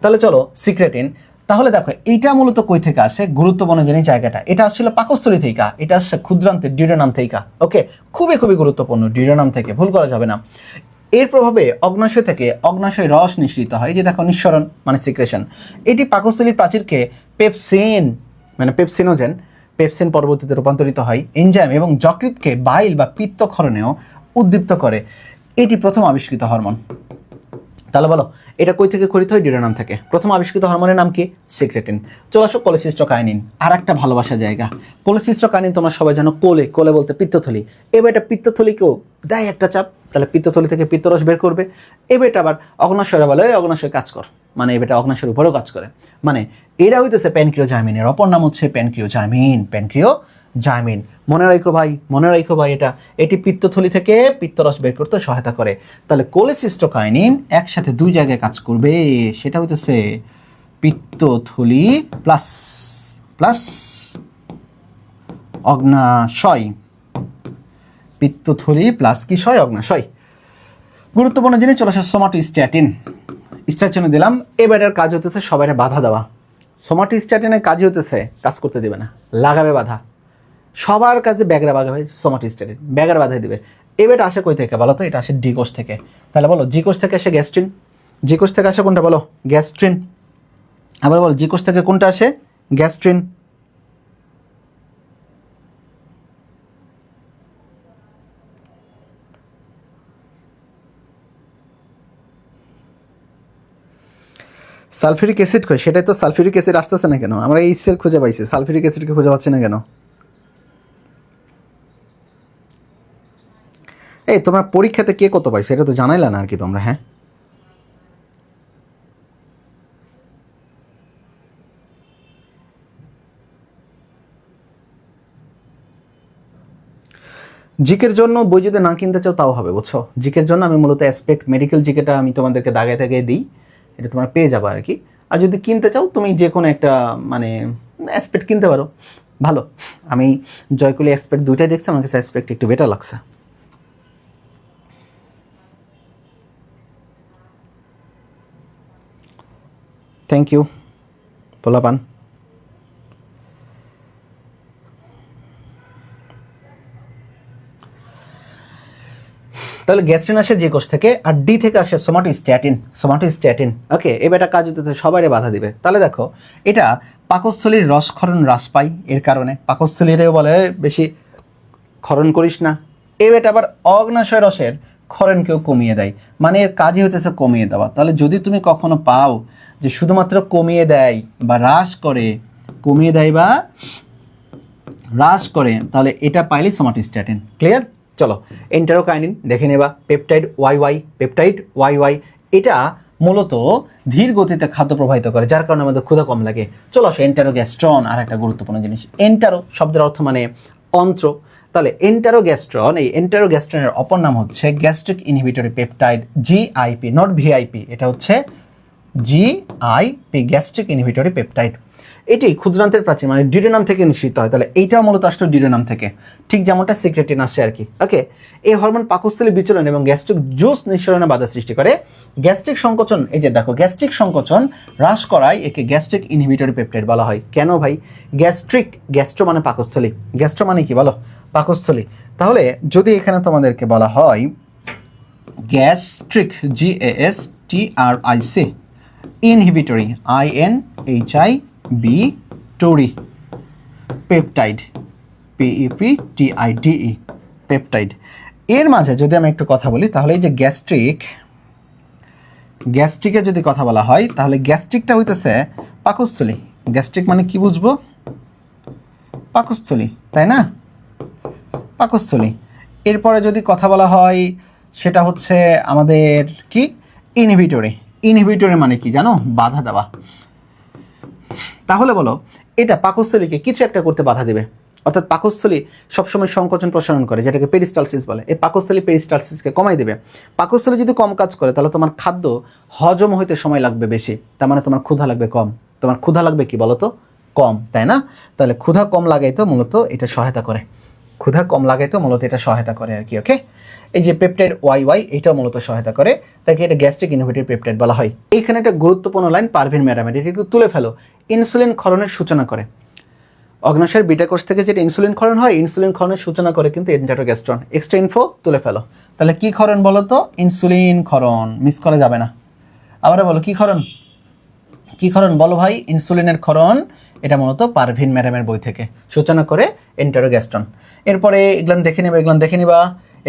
তাহলে চলো সিক্রেটিন। তাহলে দেখো এইটা মূলত কই থেকে আসে? গুরুত্বপূর্ণ জিনিস জায়গাটা, এটা আসলে পাকস্থলী থেকে, এটা আসছে ক্ষুদ্রান্তের ডিউডেনাম থেকে। ওকে, খুবই খুবই গুরুত্বপূর্ণ, ডিউডেনাম থেকে, ভুল করা যাবে না। এর প্রভাবে অগ্নাশয় থেকে অগ্নাশয় রস নিঃসৃত হয়, যে দেখো নিঃসরণ মানে সিক্রেশন। এটি পাকস্থলীর প্রাচীরকে পেপসিন মানে পেপসিনোজেন, পেপসিন পরবর্তীতে রূপান্তরিত হয় এনজাইম, এবং যকৃতকে বাইল বা পিত্তক্ষরণেও উদ্দীপ্ত করে। এটি প্রথম আবিষ্কৃত হরমোন। তাহলে বলো এটা কই থেকে ক্ষরিত হয়? ডিউডেনাম থেকে। প্রথম আবিষ্কৃত হরমোনের নাম কি? সিক্রেটিন। চলে আসো কোলেসিস্টোকাইনিন, আর একটা ভালোবাসার জায়গা। কোলেসিস্টোকাইনিন তোমরা সবাই জানো, কোলে, কোলে বলতে পিত্তথলি। এবার এটা পিত্তথলিকেও দেয় একটা চাপ, তাহলে পিত্তথলি থেকে পিত্তরস বের করবে। এবার এটা আবার অগ্নাশয়রা বলে অগ্নাশয় কাজ কর, মানে এবার অগ্নাশয়ের উপরেও কাজ করে। মানে এরা হইতেছে প্যানক্রিওজাইমিনের অপর নাম হচ্ছে প্যানক্রিওজাইমিন, প্যানক্রিওজাইমিন। মনে রাখো ভাই, মনে রাখো ভাই, এটি পিত্তথলি থেকে পিত্তরস বের করতে সহায়তা করে। তাহলে কোলেসিস্টোকাইনিন একসাথে দুই জায়গায় কাজ করবে, সেটা হইতেছে পিত্তথলি প্লাস প্লাস অগ্নাশয়। পিত্তথলি প্লাস কি শয়? অগ্নাশয়। গুরুত্বপূর্ণ জিনিস চলে আসে সোমাটোস্ট্যাটিন। স্ট্যাটিনে দিলাম, এবারের কাজ হতেছে সবাই বাধা দেওয়া। সোমাটোস্ট্যাটিনের কাজই হতেছে কাজ করতে দিবে না, লাগাবে বাধা। সবার কাছে ব্যাগরা বাধা হয়, সোমাটোস্ট্যাটিন ব্যাগরা বাধা দিবে। এবারটা আসে কই থেকে বলো তো? এটা আসে ডি কোষ থেকে। তাহলে বলো জি কোষ থেকে আসে গ্যাস্ট্রিন, জি কোষ থেকে আসে কোনটা বলো? গ্যাস্ট্রিন। আবার বলো জি কোষ থেকে কোনটা আসে? গ্যাস্ট্রিন। সালফিউরিক অ্যাসিড কই? সেটাই তো, সালফিউরিক অ্যাসিড আসতেছে না কেন? আমরা HCl খুঁজে পাইছি, সালফিউরিক অ্যাসিডকে খুঁজে পাচ্ছি না কেন? এই তোমরা পরীক্ষাতে কে কত পাইছো এটা তো জানাইলা না আর কি তোমরা। হ্যাঁ, জিকের জন্য বই যদি না কিনতে চাও তাও হবে, বুঝছো? জিকের জন্য আমি মূলত অ্যাসপেক্ট মেডিকেল জিকেটা আমি তোমাদেরকে দাগায় দাগায় দিই, এটা তোমরা পেয়ে যাবে আর কি। আর যদি কিনতে চাও তুমি যে কোনো একটা মানে অ্যাসপেক্ট কিনতে পারো, ভালো। আমি জয়কুলি অ্যাসপেক্ট দুইটাই দেখছি, আমার কাছে অ্যাসপেক্ট একটু বেটার লাগছে। থ্যাংক ইউ পোলাপান। তাহলে গ্যাস্ট্রিন আসে যে কোষ থেকে, আর ডি থেকে আসে সোমাটোস্ট্যাটিন, সোমাটোস্ট্যাটিন। ওকে, এবার এটা কাজ হতে সবারই বাধা দিবে। তাহলে দেখো এটা পাকস্থলীর রসক্ষরণ হ্রাস পায়, এর কারণে পাকস্থলীরেও বলে বেশি ক্ষরণ করিস না। এবার আবার অগ্নাশয় রসের ক্ষরণকেও কমিয়ে দেয়, মানে এর কাজই হতেছে কমিয়ে দেওয়া। তাহলে যদি তুমি কখনো পাও যে শুধুমাত্র কমিয়ে দেয় বা হ্রাস করে, কমিয়ে দেয় বা হ্রাস করে, তাহলে এটা পাইলে সোমাটোস্ট্যাটিন। ক্লিয়ার? চলো এন্টারোকাইনিন দেখে নেবা, পেপটাইড ওয়াই, পেপটাইড ওয়াই। এটা মূলত ধীর গতিতে খাদ্য প্রবাহিত করে, যার কারণে আমাদের ক্ষুধা কম লাগে। চলো আসো এন্টারোগ্যাস্ট্রন, আর একটা গুরুত্বপূর্ণ জিনিস। এন্টারো শব্দের অর্থ মানে অন্ত্র। তাহলে এন্টারোগ্যাস্ট্রন, এই এন্টারোগ্যাস্ট্রনের অপর নাম হচ্ছে gastric inhibitory peptide, GIP, not VIP। এটা হচ্ছে GIP, গ্যাস্ট্রিক ইনহিবিটরি পেপটাইড। এটি ক্ষুদ্রান্তের প্রাচীর মানে ডিউডেনাম থেকে নিঃসৃত হয়, তাহলে এইটাও মূলত আসলে ডিউডেনাম থেকে, ঠিক যেমনটা সিক্রেটিন আসছে আর কি। ওকে, এই হরমোন পাকস্থলী বিচলন এবং গ্যাস্ট্রিক জুস নিঃসরণে বাধা সৃষ্টি করে। গ্যাস্ট্রিক সংকোচন, এই যে দেখো গ্যাস্ট্রিক সংকোচন হ্রাস করায় একে গ্যাস্ট্রিক ইনহিবিটরি পেপটাইড বলা হয়। কেন ভাই? গ্যাস্ট্রিক, গ্যাস্ট্রো মানে পাকস্থলী, গ্যাস্ট্রো মানে কি বলো? পাকস্থলী। তাহলে যদি এখানে তোমাদেরকে বলা হয় gastric, GASTRIC, inhibitory, INHIBITORY, peptide, PEPTIDE, peptide. এর মাঝে যদি আমি একটু কথা বলি তাহলে এই যে গ্যাস্ট্রিকের যদি কথা বলা হয় তাহলে গ্যাস্ট্রিকটা হইতেছে পাকস্থলী। গ্যাস্ট্রিক মানে কি বুঝবো? পাকস্থলী, তাই না? পাকস্থলী। এরপরে যদি কথা বলা হয় সেটা হচ্ছে আমাদের কি? ইনহিবিটরি। ইনহিবিটরি মানে কি জানো? বাধা দেওয়া। তাহলে বলো এটা পাকস্থলীকে কিছু একটা করতে বাধা দেবে, অর্থাৎ পাকস্থলী সবসময় সংকোচন প্রসারণ করে, যেটাকে পেরিস্টালসিস বলে। এই পাকস্থলী পেরিস্টালসিসকে কমাই দেবে। পাকস্থলী যদি কম কাজ করে তাহলে তোমার খাদ্য হজম হইতে সময় লাগবে বেশি, তার মানে তোমার ক্ষুধা লাগবে কম। তোমার ক্ষুধা লাগবে কি বলো তো? কম, তাই না? তাহলে ক্ষুধা কম লাগাইতো মূলত এটা সহায়তা করে, ক্ষুধা কম লাগাইতো মূলত এটা সহায়তা করে আর কি। ওকে, এই যে পেপটাইড YY এটাও মূলত সহায়তা করে, তাকে এটা গ্যাস্ট্রিক ইনহিবিটরি পেপটাইড বলা হয়। এইখানে একটা গুরুত্বপূর্ণ লাইন পারভিন ম্যাডামের, এটা একটু তুলে ফেলো। ইনসুলিন ক্ষরণের সূচনা করে। অগ্নাশয়ের বিটা কোষ থেকে যেটা ইনসুলিন ক্ষরণ হয়, ইনসুলিন ক্ষরণের সূচনা করে কিন্তু এন্টারোগ্যাস্ট্রন। এক্সট্রা ইনফো তুলে ফেলো। তাহলে কি ক্ষরণ বলো তো? ইনসুলিন ক্ষরণ, মিস করা যাবে না। আবার বলো কি ক্ষরণ? কি ক্ষরণ বলো ভাই? ইনসুলিনের ক্ষরণ। এটা মূলত পারভিন ম্যাডামের বই থেকে সূচনা করে এন্টারোগ্যাস্ট্রন। এরপরে এগুলান দেখে নিবা, এগুলান দেখে নিবা,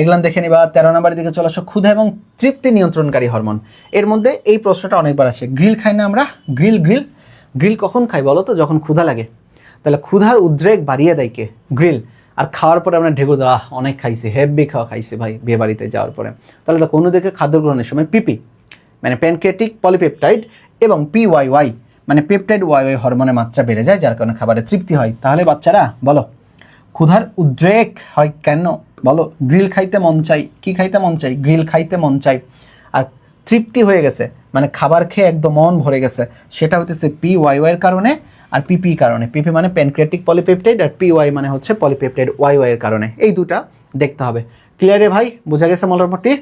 এগুলান দেখে নিবা। 13 নম্বরের দিকে চলে আসো, ক্ষুধা এবং তৃপ্তি নিয়ন্ত্রণকারী হরমোন। এর মধ্যে এই প্রশ্নটা অনেকবার আসে। গ্রিল খাই না আমরা? গ্রিল কখন খাই বলো তো? যখন ক্ষুধা লাগে। তাহলে ক্ষুধার উদ্রেক বাড়িয়ে দেয় কে? গ্রিল। আর খাওয়ার পরে আমরা ঢেকুর দেওয়া, অনেক খাইছি, হেভি খাওয়া খাইছি ভাই বিয়ে বাড়িতে যাওয়ার পরে। তাহলে দেখো অন্যদিকে খাদ্য গ্রহণের সময় পিপি মানে প্যানক্রিয়াটিক পলিপেপটাইড এবং PYY মানে পেপটাইড YY হরমোনের মাত্রা বেড়ে যায়, যার কারণে খাবারে তৃপ্তি হয়। তাহলে বাচ্চারা বলো ক্ষুধার উদ্রেক হয় কেন বলো? গ্রিল খাইতে মন চাই। কি খাইতে মন চাই? গ্রিল খাইতে মন চাই। আর তৃপ্তি হয়ে গেছে মানে খাবার খেয়ে একদম মন ভরে গেছে, সেটা হতেছে PYY এর কারণে আর PP কারণে। PP মানে প্যানক্রিয়াটিক পলিপেপটাইড আর PY মানে হচ্ছে পলিপেপটাইড YY এর কারণে। এই দুটা দেখতে হবে। ক্লিয়ার রে ভাই? বোঝা গেছে মোটামুটি?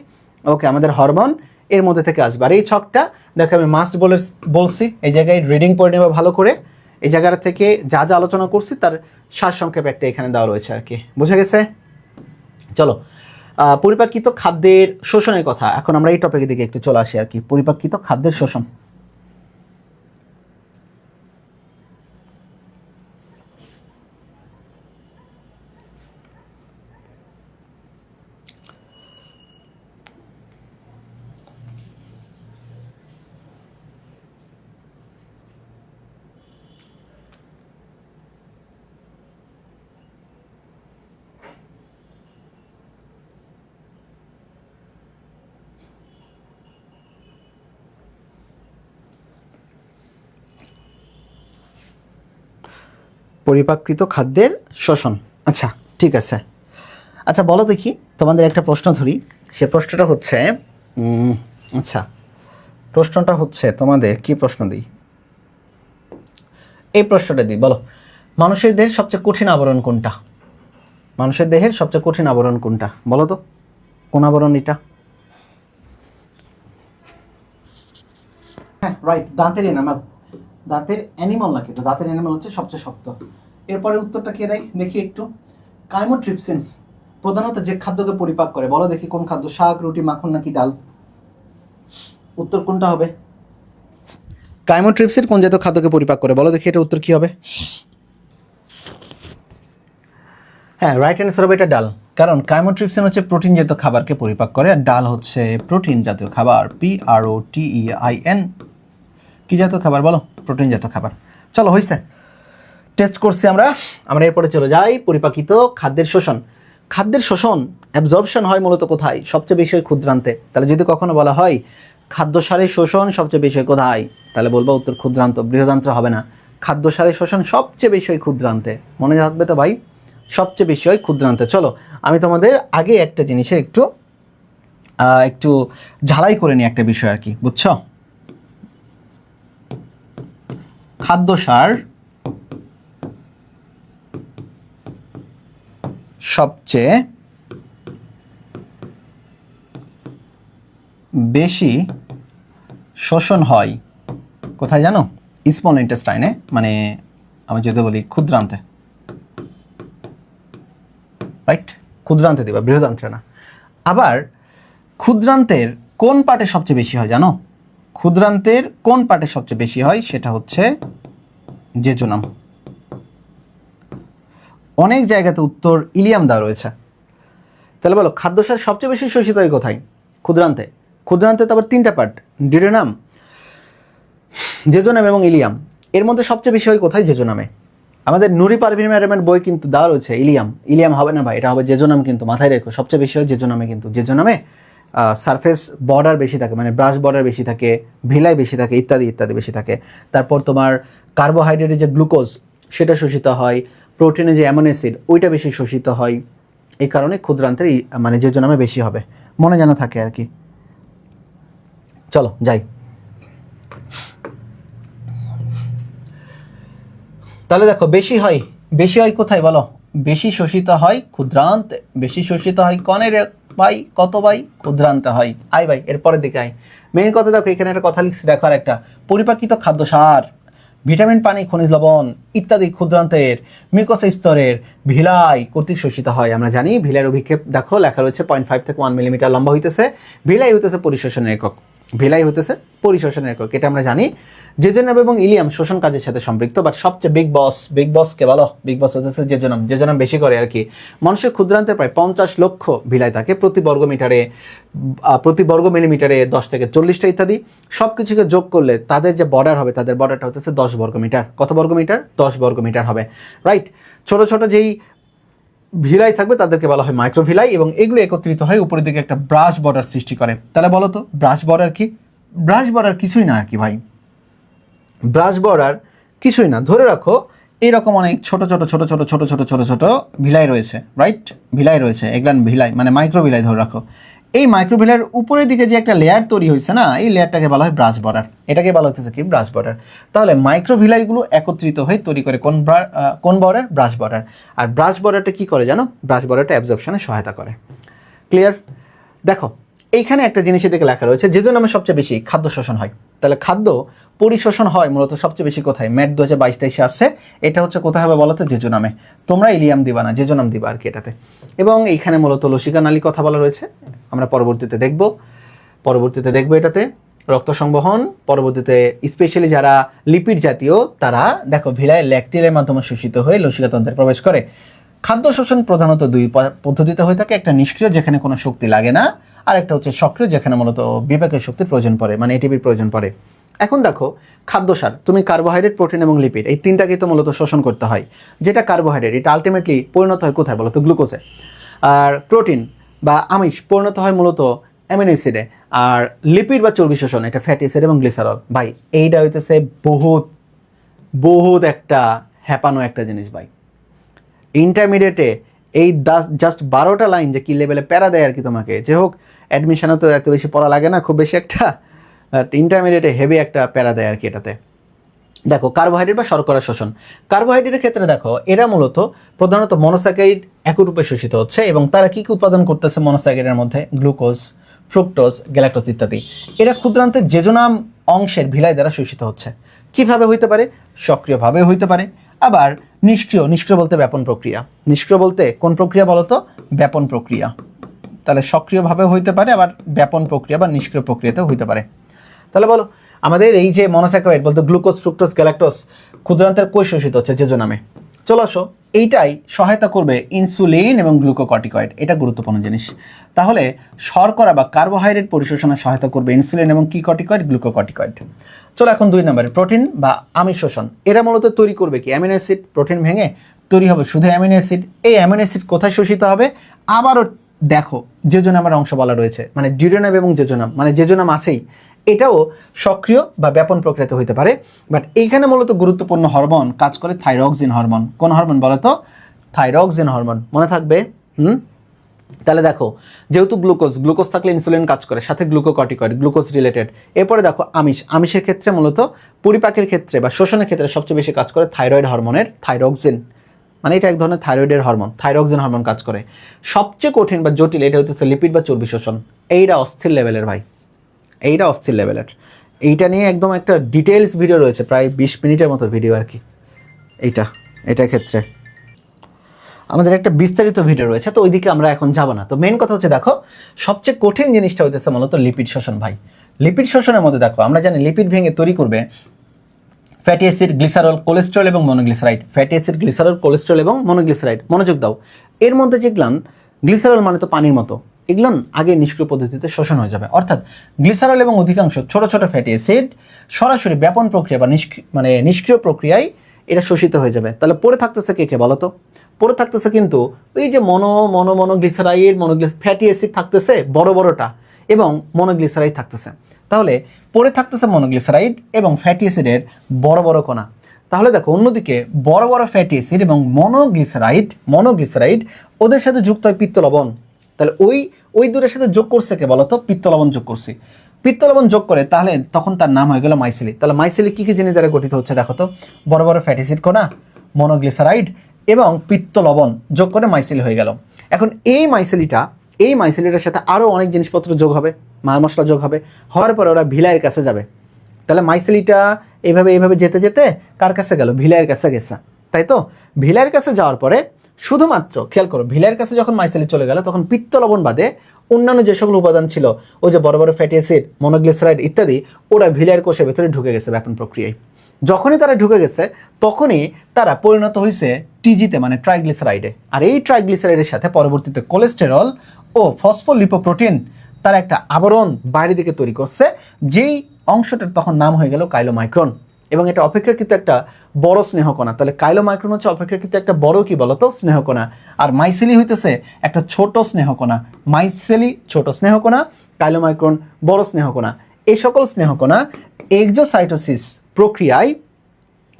ওকে, আমাদের হরমোন এর মধ্যে থেকে আসবে। আর এই ছকটা দেখো আমি মাস্ট বলছি, এই জায়গায় রিডিং পড়ে নেবে ভালো করে। এই জায়গাটা থেকে যা যা আলোচনা করছি তার সারসংক্ষেপ একটা এখানে দেওয়া রয়েছে আর কি। বুঝা গেছে? চলো, পরিপাকিত খাদ্যের শোষণের কথা এখন আমরা এই টপিকের দিকে একটু চলে আসি আর কি। পরিপাকিত খাদ্যের শোষণ। পরিপাকৃত খাদ্যের শোষণ। আচ্ছা ঠিক আছে। আচ্ছা বলো দেখি, তোমাদের একটা প্রশ্ন ধরি। সে প্রশ্নটা হচ্ছে আচ্ছা প্রশ্নটা হচ্ছে তোমাদের কি প্রশ্ন দিই? এই প্রশ্নটা দিই, বলো মানুষের দেহের সবচেয়ে কঠিন আবরণ কোনটা? মানুষের দেহের সবচেয়ে কঠিন আবরণ কোনটা বলো তো? কোন আবরণ এটা? হ্যাঁ রাইট, দাঁতের এনামেল। দাঁতের অ্যানিমাল না, কিন্তু দাঁতের অ্যানিমাল হচ্ছে সবচেয়ে শক্ত। এরপরে উত্তরটা কে দেয় দেখি একটু। কাইমোট্রিপসিন প্রধানত যে খাদ্যকে পরিপাক করে, বলো দেখি কোন খাদ্য? শাক, রুটি, মাখন নাকি ডাল? উত্তর কোনটা হবে? কাইমোট্রিপসিন কোন জাতীয় খাদ্যকে পরিপাক করে বলো দেখি, এটা উত্তর কি হবে? হ্যাঁ রাইট অ্যান্সার হবে এটা ডাল। কারণ কাইমোট্রিপসিন হচ্ছে প্রোটিন জাতীয় খাবারকে পরিপাক করে, আর ডাল হচ্ছে প্রোটিন জাতীয় খাবার। PROTEIN কি জাতীয় খাবার বলো? প্রোটিন জাতীয় খাবার। চলো হয়েছে, টেস্ট করছি আমরা। এরপরে চলে যাই পরিপাকিত খাদ্যের শোষণ। খাদ্যের শোষণ অ্যাবজর্পশন হয় মূলত কোথায়? সবচেয়ে বেশি হয় ক্ষুদ্রান্তে। তাহলে যদি কখনো বলা হয় খাদ্যসারের শোষণ সবচেয়ে বেশি হয় কোথায়, তাহলে বলবো উত্তর ক্ষুদ্রান্ত, বৃহদান্ত্র হবে না। খাদ্যসারের শোষণ সবচেয়ে বেশি হয় ক্ষুদ্রান্তে, মনে রাখবে তো ভাই, সবচেয়ে বেশি হয় ক্ষুদ্রান্তে। চলো আমি তোমাদের আগে একটা জিনিসের একটু ঝালাই করে নিই একটা বিষয় আর কি, বুঝছো? খাদ্যসার সবচেয়ে বেশি শোষণ হয় কোথায় জানো? স্মল ইন্টেস্টাইনে, মানে আমি যদি বলি ক্ষুদ্রান্তে, রাইট? ক্ষুদ্রান্তে দিবা, বৃহদান্ত্রে না। আবার ক্ষুদ্রান্তের কোন পার্টে সবচেয়ে বেশি হয় জানো? ক্ষুদ্রান্তের কোন পার্টে সবচেয়ে বেশি হয় সেটা হচ্ছে জেজুনাম। অনেক জায়গাতে উত্তর ইলিয়াম দেওয়া রয়েছে। তাহলে বলো খাদ্যসার সবচেয়ে বেশি শোষিত হয় কোথায়? ক্ষুদ্রান্তে। ক্ষুদ্রান্তে তো আবার তিনটা পার্ট, ডিউডেনাম, জেজুনাম এবং ইলিয়াম। এর মধ্যে সবচেয়ে বেশি হয় কোথায়? জেজুনামে। আমাদের নুরি পারভিন ম্যাডামের বই কিন্তু দেওয়া রয়েছে ইলিয়াম। ইলিয়াম হবে না ভাই, এটা হবে জেজুনাম, কিন্তু মাথায় রেখো সবচেয়ে বেশি হয় জেজুনামে। কিন্তু জেজুনামে সারফেস বর্ডার বেশি থাকে, মানে ব্রাশ বর্ডার বেশি থাকে, ভিলাই বেশি থাকে, ইত্যাদি ইত্যাদি বেশি থাকে। তারপর তোমার কার্বোহাইড্রেটের যে গ্লুকোজ সেটা শোষিত হয়, প্রোটিনের যে অ্যামিনো অ্যাসিড ওইটা বেশি শোষিত হয়। এই কারণে ক্ষুদ্রান্তের মানে জেজুনামে বেশি হবে, মনে যেন থাকে আর কি। চলো যাই। তাহলে দেখো বেশি হয় কোথায় বলো? বেশি শোষিত হয় ক্ষুদ্রান্তে। বেশি শোষিত হয় কনের ভাই, কত ভাই? ক্ষুদ্রান্তে হয়। আয় ভাই এরপরের দিকে আয়। মেইন কথা দেখো, এখানে একটা কথা লিখছি দেখো, আর একটা পরিপাকিত খাদ্য সার, ভিটামিন, পানি, খনিজ লবণ ইত্যাদি ক্ষুদ্রান্তের মিউকাস স্তরের ভিলাই কর্তৃক শোষিত হয়। আমরা জানি ভিলাইয়ের অভিক্ষেপ দেখো লেখা রয়েছে 0.5 থেকে 1 মিলিমিটার লম্বা হইতেছে। ভিলাই হইতেছে পরিশোষণের একক, ভিলাই হইতেছে পরিশোষণের একক, এটা আমরা জানি। জেজুনাম এবং ইলিয়াম শোষণ কাজের সাথে সম্পৃক্ত, বাট সবচেয়ে বিগ বস কে বলো? বিগ বস হচ্ছে জেজুনাম। জেজুনাম বেশি করে আর কি। মানুষের ক্ষুদ্রান্তে প্রায় 50 লক্ষ ভিলাই থাকে প্রতি বর্গ মিলিমিটারে 10 থেকে 40টা ইত্যাদি। সব কিছুকে যোগ করলে তাদের যে বর্ডার হবে, তাদের বর্ডারটা হচ্ছে 10 বর্গমিটার। কত বর্গমিটার? 10 বর্গমিটার হবে, রাইট? ছোট ছোট যেই ভিলাই থাকবে তাদেরকে বলা হয় মাইক্রোভিলাই, এবং এগুলো একত্রিত হয় উপরের দিকে একটা ব্রাশ বর্ডার সৃষ্টি করে। তাহলে বলো তো ব্রাশ বর্ডার কি? ব্রাশ বর্ডার কিছুই না আর কি ভাই। ব্রাশ বর্ডার কিছুই না, ধরে রাখো এইরকম অনেক ছোট ছোট ছোট ছোট ছোট ছোট ছোট ছোট ভিলাই রয়েছে, রাইট? ভিলাই রয়েছে, এগুলান ভিলাই মানে মাইক্রোভিলাই ধরে রাখো। এই মাইক্রোভিলাইয়ের উপরের দিকে যে একটা লেয়ার তৈরি হয়েছে না, এই লেয়ারটাকে বলা হয় ব্রাশ বর্ডার। এটাকে বলা হচ্ছে কি? Brush border. তাহলে মাইক্রোভিলাইগুলো একত্রিত হয়ে তৈরি করে কোন বর্ডার? Brush border. আর ব্রাশ বর্ডারটা কি করে জানো? ব্রাশ বর্ডারটা অ্যাবজর্পশনে সহায়তা করে। ক্লিয়ার? দেখো এইখানে একটা জিনিসের দিকে লেখা রয়েছে জেজুনামে সবচেয়ে বেশি খাদ্য শোষণ হয়। তাহলে খাদ্য পরিশোষণ হয় মূলত সবচেয়ে বেশি কোথায়? ম্যাট 2022-23 আসছে। এটা হচ্ছে কোথায় হবে বলো তো? জেজুনামে। তোমরা ইলিয়াম দিবা না, জেজুনাম দিবা আর কি এটাতে। এবং এইখানে মূলত লসিকা নালী কথা বলা রয়েছে, আমরা পরবর্তীতে দেখব এটাতে রক্ত সংবহন। পরবর্তীতে স্পেশালি যারা লিপিড জাতীয় তারা দেখো ভিলায় ল্যাকটিলের মাধ্যমে শোষিত হয়ে লসিকাতন্ত্রে প্রবেশ করে। খাদ্য শোষণ প্রধানত দুই পদ্ধতিতে হয়ে থাকে, একটা নিষ্ক্রিয় যেখানে কোনো শক্তি লাগে না, আর একটা হচ্ছে সক্রিয় যেখানে মূলত বিপাকের শক্তির প্রয়োজন পড়ে, মানে এটিপির প্রয়োজন পড়ে। এখন দেখো খাদ্যসার, তুমি কার্বোহাইড্রেট, প্রোটিন এবং লিপিড এই তিনটাকে তো মূলত শোষণ করতে হয়। যেটা কার্বোহাইড্রেট এটা আলটিমেটলি পরিণত হয় কোথায় বলো তো? গ্লুকোজে। আর প্রোটিন বা আমিষ পরিণত হয় মূলত অ্যামিনো অ্যাসিডে। আর লিপিড বা চর্বি শোষণ এটা ফ্যাটি অ্যাসিড এবং গ্লিসারল। ভাই এইটা হইতেছে বহুত একটা হ্যাপানো একটা জিনিস ভাই। ইন্টারমিডিয়েটে এই জাস্ট 12টা লাইন যে কি লেভেলে প্যারা দেয় আর কি তোমাকে। যে হোক অ্যাডমিশনে তো এত বেশি পড়া লাগে না খুব বেশি একটা, ইন্টারমিডিয়েটে হেভি একটা প্যারা দেয় আর কি এটাতে। দেখো কার্বোহাইড্রেট বা শর্করা শোষণ। কার্বোহাইড্রেটের ক্ষেত্রে দেখো এরা মূলত প্রধানত মনোস্যাকারাইড একরূপে শোষিত হচ্ছে, এবং তারা কি উৎপাদন করতেছে মনোস্যাকারাইডের মধ্যে? গ্লুকোজ, ফ্রুক্টোজ, গ্যালাক্টোজ ইত্যাদি। এরা ক্ষুদ্রান্তের জেজুনাম অংশের ভিলাই দ্বারা শোষিত হচ্ছে। কিভাবে হইতে পারে? সক্রিয়ভাবে হইতে পারে, আবার নিষ্ক্রিয় বলতে ব্যাপন প্রক্রিয়া। নিষ্ক্রিয় বলতে কোন প্রক্রিয়া বলতো? ব্যাপন প্রক্রিয়া। তাহলে সক্রিয়ভাবে হইতে পারে, আবার ব্যাপন প্রক্রিয়া বা নিষ্ক্রিয় প্রক্রিয়াতেও হইতে পারে। তাহলে বলো আমাদের এই যে মনোস্যাকারাইড বলতে গ্লুকোজ, ফ্রুক্টোজ, গ্যালাক্টোজ ক্ষুদ্রান্তের কই শোষিত হচ্ছে? জেজুনামে। চলো আসো, এইটাই সহায়তা করবে ইনসুলিন এবং গ্লুকোকর্টিকয়েড। এটা গুরুত্বপূর্ণ জিনিস। তাহলে শর্করা বা কার্বোহাইড্রেট পরিশোষণে সহায়তা করবে ইনসুলিন এবং কি কর্টিকয়েড? গ্লুকোকর্টিকয়েড। চলো এখন 2 নম্বরে প্রোটিন বা আমিষ শোষণ। এরা মূলত তৈরি করবে কি? Amino acid. প্রোটিন ভেঙে তৈরি হবে শুধু অ্যামিনো অ্যাসিড। এই অ্যামিনো অ্যাসিড কোথায় শোষিত হবে? আবারও দেখো জেজুনামের অংশ বলা রয়েছে, মানে ডিউডেনাম এবং জেজুনাম, মানে জেজুনাম আছেই। এটাও সক্রিয় বা ব্যাপন প্রক্রিয়াতে হইতে পারে। বাট এইখানে মূলত গুরুত্বপূর্ণ হরমোন কাজ করে থাইরক্সিন হরমোন। কোন হরমোন বলো তো? থাইরক্সিন হরমোন, মনে থাকবে। তাহলে দেখো যেহেতু গ্লুকোজ থাকলে ইনসুলিন কাজ করে, সাথে গ্লুকোকর্টিকয়েড, গ্লুকোজ রিলেটেড। এরপরে দেখো আমিষের ক্ষেত্রে মূলত পরিপাকের ক্ষেত্রে বা শোষণের ক্ষেত্রে সবচেয়ে বেশি কাজ করে থাইরয়েড হরমোনের থাইরক্সিন। মানে এটা এক ধরনের থাইরয়েডের হরমোন, থাইরক্সিন হরমোন কাজ করে। সবচেয়ে কঠিন বা জটিল এটা হচ্ছে লিপিড বা চর্বি শোষণ। এইটা অস্থির লেভেলের ভাই, এইটা অস্থির লেভেলের। এইটা নিয়ে একদম একটা ডিটেলস ভিডিও রয়েছে, প্রায় 20 মিনিটের মতো ভিডিও আর কি। এটার ক্ষেত্রে আমাদের একটা বিস্তারিত ভিডিও রয়েছে, তো ওইদিকে আমরা এখন যাব না। তো মেন কথা হচ্ছে দেখো, সবচেয়ে কঠিন জিনিসটা হচ্ছে মূলত লিপিড শোষণ ভাই। লিপিড শোষণের মধ্যে দেখো, আমরা জানি লিপিড ভেঙে তৈরি করবে ফ্যাটি অ্যাসিড, গ্লিসারল, কোলেস্টেরল এবং monoglyceride. Fatty acid, glycerol, cholesterol এবং মনোগ্লিসারাইড। মনোযোগ দাও, এর মধ্যে যেগুলান গ্লিসারল মানে তো পানির মতো, এগুলো আগে নিষ্ক্রিয় পদ্ধতিতে শোষণ হয়ে যাবে। অর্থাৎ গ্লিসারল এবং অধিকাংশ ছোট ছোট ফ্যাটি অ্যাসিড সরাসরি ব্যাপন প্রক্রিয়া বা নিষ্ক্রিয় প্রক্রিয়ায় এটা শোষিত হয়ে যাবে। তাহলে পড়ে থাকতেছে কে বলো তো? পড়ে থাকতেছে কিন্তু ওই যে মনোগ্লিসারাইড, ফ্যাটি অ্যাসিড থাকতেছে বড় বড়টা, এবং মনোগ্লিসারাইড থাকতেছে। তাহলে পড়ে থাকতেছে মনোগ্লিসারাইড এবং ফ্যাটি অ্যাসিডের বড় বড় কণা। তাহলে দেখো, অন্যদিকে বড় বড় ফ্যাটি অ্যাসিড এবং মনোগ্লিসারাইড ওদের সাথে যুক্ত হয় পিত্ত লবণ। তাহলে ওই দুটোর সাথে যোগ করছে কে বলতো? পিত্ত লবণ যোগ করছি। পিত্ত লবণ যোগ করে তাহলে তখন তার নাম হয়ে গেল মাইসেলি। তাহলে মাইসেলি কি জিনিস দ্বারা গঠিত হচ্ছে দেখো তো? বড় বড় ফ্যাটি অ্যাসিড কণা, মনোগ্লিসারাইড এবং পিত্ত লবণ যোগ করে মাইসেলি হয়ে গেল। এখন এই মাইসেলিটার সাথে আরও অনেক জিনিসপত্র যোগ হবে, মাল মশলা যোগ হবে, হওয়ার পরে ওরা ভিলাইয়ের কাছে যাবে। তাহলে মাইসেলিটা এইভাবে যেতে যেতে কার কাছে গেল? ভিলাইয়ের কাছে গেছে, তাই তো? ভিলাইয়ের কাছে যাওয়ার পরে শুধুমাত্র খেয়াল করো, ভিলাইয়ের কাছে যখন মাইসেলি চলে গেল, তখন পিত্ত লবণ বাদে অন্যান্য যে সকল উপাদান ছিল, ওই যে বড় বড় ফ্যাটি অ্যাসিড, মনোগ্লিসারাইড ইত্যাদি, ওরা ভিলাইয়ের কোষের ভেতরে ঢুকে গেছে ব্যাপন প্রক্রিয়ায়। যখনই তারা ঢুকে গেছে, তখনই তারা পরিণত হয়েছে টিজিতে, মানে ট্রাইগ্লিসারাইডে। আর এই ট্রাইগ্লিসারাইডের সাথে পরবর্তীতে কোলেস্টেরল ও ফসফোলিপোপ্রোটিন তারা একটা আবরণ বাইরের দিকে তৈরি করছে, যেই অংশটার তখন নাম হয়ে গেল কাইলোমাইক্রন। এবং এটা অপেক্ষাকৃত একটা বড় স্নেহকণা। তাহলে কাইলোমাইক্রন হচ্ছে অপেক্ষাকৃত একটা বড় কি বলতো? স্নেহকণা। আর মাইসেলি হইতেছে একটা ছোট স্নেহকণা। মাইসেলি ছোট স্নেহকণা, কাইলোমাইক্রন বড় স্নেহকণা। এই সকল স্নেহকণা এক্সোসাইটোসিস প্রক্রিয়ায়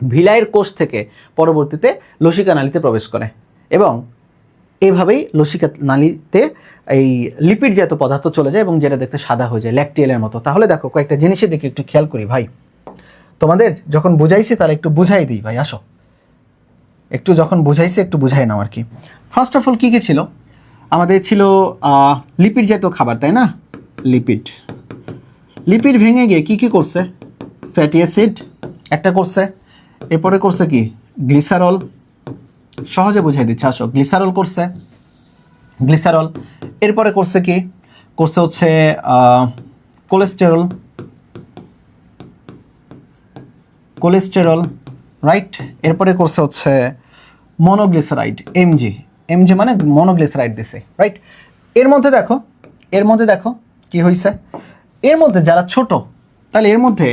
ভিলাইয়ের কোষ থেকে পরবর্তীতে লসিকা নালীতে প্রবেশ করে, এবং এভাবেই লসিকা নালীতে এই লিপিড জাতীয় পদার্থ চলে যায় এবং যেটা দেখতে সাদা হয়ে যায়, ল্যাকটিয়েলের মতো। তাহলে দেখো, কয়েকটা জিনিসের দিকে একটু খেয়াল করি ভাই। তোমাদের যখন বুঝাইছি তাহলে একটু বুঝাই দিই ভাই, আসো একটু, যখন বুঝাইছি একটু বুঝাই নাও আর কি। ফার্স্ট অফ অল কী ছিল আমাদের? ছিল লিপিড জাতীয় খাবার, তাই না? লিপিড ভেঙে গিয়ে কি করছে? ফ্যাটি অ্যাসিড একটা করছে, এরপরে করছে কি? গ্লিসারল। সহজে বুঝাই দিচ্ছে, আসো। গ্লিসারল এরপরে করছে কি? করছে হচ্ছে কোলেস্টেরল, রাইট? এরপরে করছে হচ্ছে মনোগ্লিসারাইড, এমজি মানে মনোগ্লিসারাইড দিছে, রাইট? এর মধ্যে দেখো কি হয়েছে। এর মধ্যে যারা ছোট, তাহলে এর মধ্যে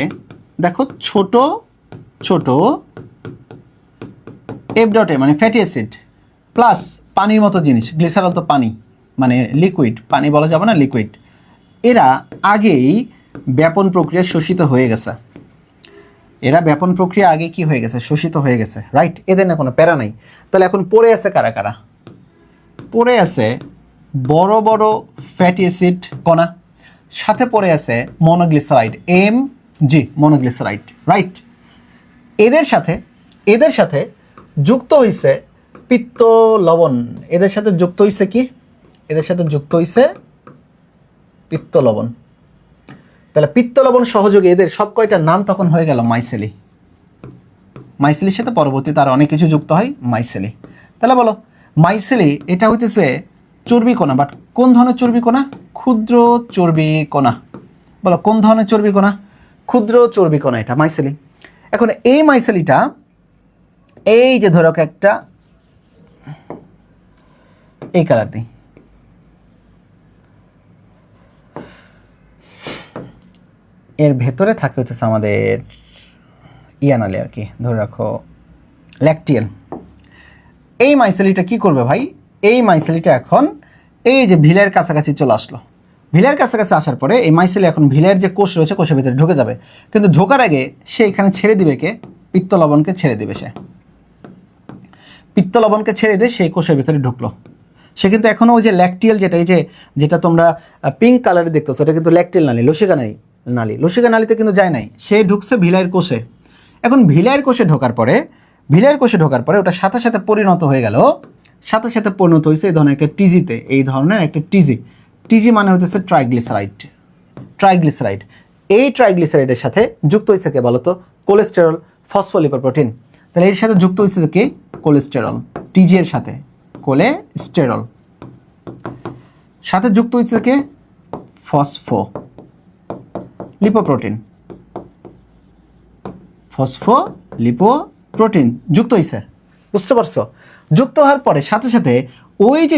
দেখো ছোট এফ ডটে মানে ফ্যাটি অ্যাসিড প্লাস পানির মতো জিনিস। গ্লিসারল তো পানি, মানে লিকুইড, পানি বলা যাবে না, লিকুইড। এরা আগেই ব্যাপন প্রক্রিয়া শোষিত হয়ে গেছে। শোষিত হয়ে গেছে, রাইট? এদের না কোনো প্যারা নাই। তাহলে এখন পড়ে আছে কারা? পড়ে আছে বড় বড় ফ্যাটি অ্যাসিড কণা, সাথে পড়ে আছে মনোগ্লিসারাইড, মনোগ্লিসারাইড, রাইট? এদের সাথে যুক্ত হইছে পিত্ত লবণ। এদের সাথে যুক্ত হইছে কি? এদের সাথে যুক্ত হইছে পিত্ত লবণ। তাহলে পিত্ত লবণ সহযোগে এদের সব কয়টার নাম তখন হয়ে গেল মাইসেলি। মাইসেলির সাথে পরবর্তীতে আর অনেক কিছু যুক্ত হয়, মাইসেলি। তাহলে বলো, মাইসেলি এটা হইতেছে চর্বি কণা, বাট কোন ধরনের চর্বি কণা? ক্ষুদ্র চর্বি কণা। বলো, কোন ধরনের চর্বি কণা? ক্ষুদ্র চর্বি কণা, এটা মাইসেলি। এখন এই মাইসেলিটা, এই যে ধরো একটা এই কালার দিই, এর ভেতরে থাকে হচ্ছে আমাদের ইয়ানালে আর কি, ধরে রাখো ল্যাকটিয়েল। এই মাইসেলিটা কি করবে ভাই? এই মাইসেলিটা এখন এই যে ভিলাইয়ের কাছাকাছি চলে আসলো। ভিলাইয়ের কাছাকাছি আসার পরে এই মাইসেলি এখন ভিলাইয়ের যে কোষ রয়েছে, কোষের ভিতরে ঢুকে যাবে। কিন্তু ঢোকার আগে সে এখানে ছেড়ে দিবে কে? পিত্ত লবণকে ছেড়ে দিবে। সে পিত্ত লবণকে ছেড়ে দিয়ে সেই কোষের ভিতরে ঢুকলো। সে কিন্তু এখনও ওই যে ল্যাকটিয়েল, যেটা তোমরা পিঙ্ক কালারে দেখতেছো, এটা কিন্তু ল্যাকটিয়েল নালী, লসিকা নালীতে কিন্তু যায় নাই। সে ঢুকছে ভিলাইয়ের কোষে। এখন ভিলাইয়ের কোষে ঢোকার পরে ভিলাইয়ের কোষে ঢোকার পরে ওটা সাথে সাথে পরিণত হয়ে গেল, সাথে সাথে পরিণত হয়েছে এই ধরনের একটা টিজিতে, এই ধরনের একটা টিজি। টিজি মানে হতেছে ট্রাইগ্লিসারাইড। ট্রাইগ্লিসারাইড, এই ট্রাইগ্লিসারাইডের সাথে যুক্ত হয়েছে কে বলতো? কোলেস্টেরল, ফসফোলিপোপ্রোটিন। তাহলে এর সাথে যুক্ত হয়েছে কি? কোলেস্টেরল। টিজি এর সাথে কোলেস্টেরল, সাথে যুক্ত হয়েছে কে? ফসফোলিপোপ্রোটিন। ফসফোলিপোপ্রোটিন যুক্ত হয়েছে, বুঝতে পারছো? যুক্ত হওয়ার পরে সাথে সাথে ওই যে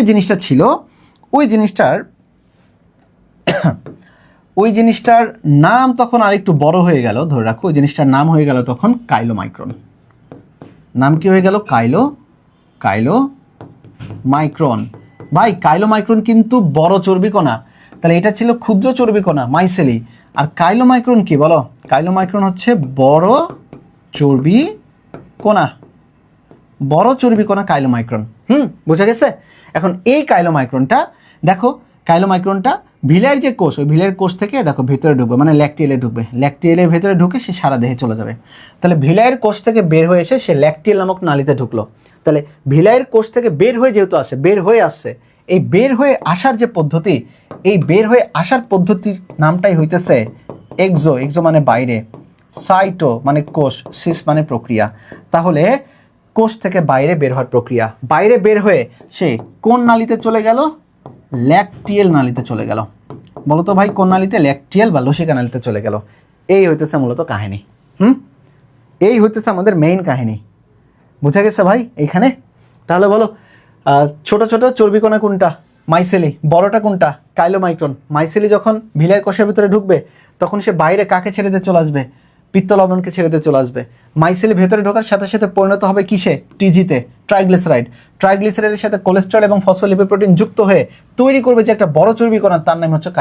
জিনিসটা ছিল, ওই জিনিসটার নাম তখন আরেকটু বড় হয়ে গেল, ধরে রাখো ওই জিনিসটার নাম হয়ে গেল তখন কাইলোমাইক্রন। নাম কি হয়ে গেল? কাইলোমাইক্রন। ভাই কাইলোমাইক্রন কিন্তু বড় চর্বি কণা, তাহলে এটা ছিল ক্ষুদ্র চর্বি কণা মাইসেলি। আর কাইলোমাইক্রন কি বলো? কাইলোমাইক্রন হচ্ছে বড় চর্বি কণা, বড় চর্বি কণা কাইলোমাইক্রন। বোঝা গেছে? এখন এই কাইলোমাইক্রনটা দেখো, কাইলোমাইক্রনটা ভিলাইয়ের যে কোষ, ওই ভিলাইয়ের কোষ থেকে দেখো ভেতরে ঢুকবে, মানে ল্যাকটিয়েলে ঢুকবে, ল্যাকটিয়েলের ভেতরে ঢুকে সে সারা দেহে চলে যাবে। তাহলে ভিলাইয়ের কোষ থেকে বের হয়ে এসে সে ল্যাকটিয়েল নামক নালীতে ঢুকলো। তাহলে ভিলাইয়ের কোষ থেকে বের হয়ে যেহেতু আসে, বের হয়ে আসছে, এই বের হয়ে আসার যে পদ্ধতি, এই বের হয়ে আসার পদ্ধতির নামটাই হইতেছে এক্সো। এক্সো মানে বাইরে, সাইটো মানে কোষ, সিস মানে প্রক্রিয়া। তাহলে কোষ থেকে বাইরে বের হওয়ার প্রক্রিয়া, বাইরে বের হয়ে সে কোন নালীতে চলে গেল? ল্যাকটিয়েল নালীতে চলে গেল। বলো তো ভাই কোন নালীতে? ল্যাকটিয়েল বা লসিকা নালীতে চলে গেল। এই হইতেছে মূলত কাহিনী। এই হইতেছে আমাদের মেইন কাহিনী। বুঝা গেছে ভাই এইখানে? তাহলে বলো ছোট ছোট চর্বিকণা কোনটা? মাইসেলি। বড়টা কোনটা? কাইলোমাইক্রন। মাইসেলি যখন ভিলাইয়ের কোষের ভিতরে ঢুকবে তখন সে বাইরে কাকে ছেড়ে দিয়ে চলে আসবে? পিত্ত লবণকে ছেড়ে দিয়ে চলে আসবে। মাইসেলি ভেতরে ঢোকার সাথে সাথে পরিণত হবে কিসে? টিজিতে, ট্রাইগ্লিসারাইড। ট্রাইগ্লিসারাইডের সাথে কোলেস্টেরল এবং ফসফোলিপোপ্রোটিন যুক্ত হয়ে তৈরি করবে যে একটা বড় চর্বি কণা, তার নাম হচ্ছে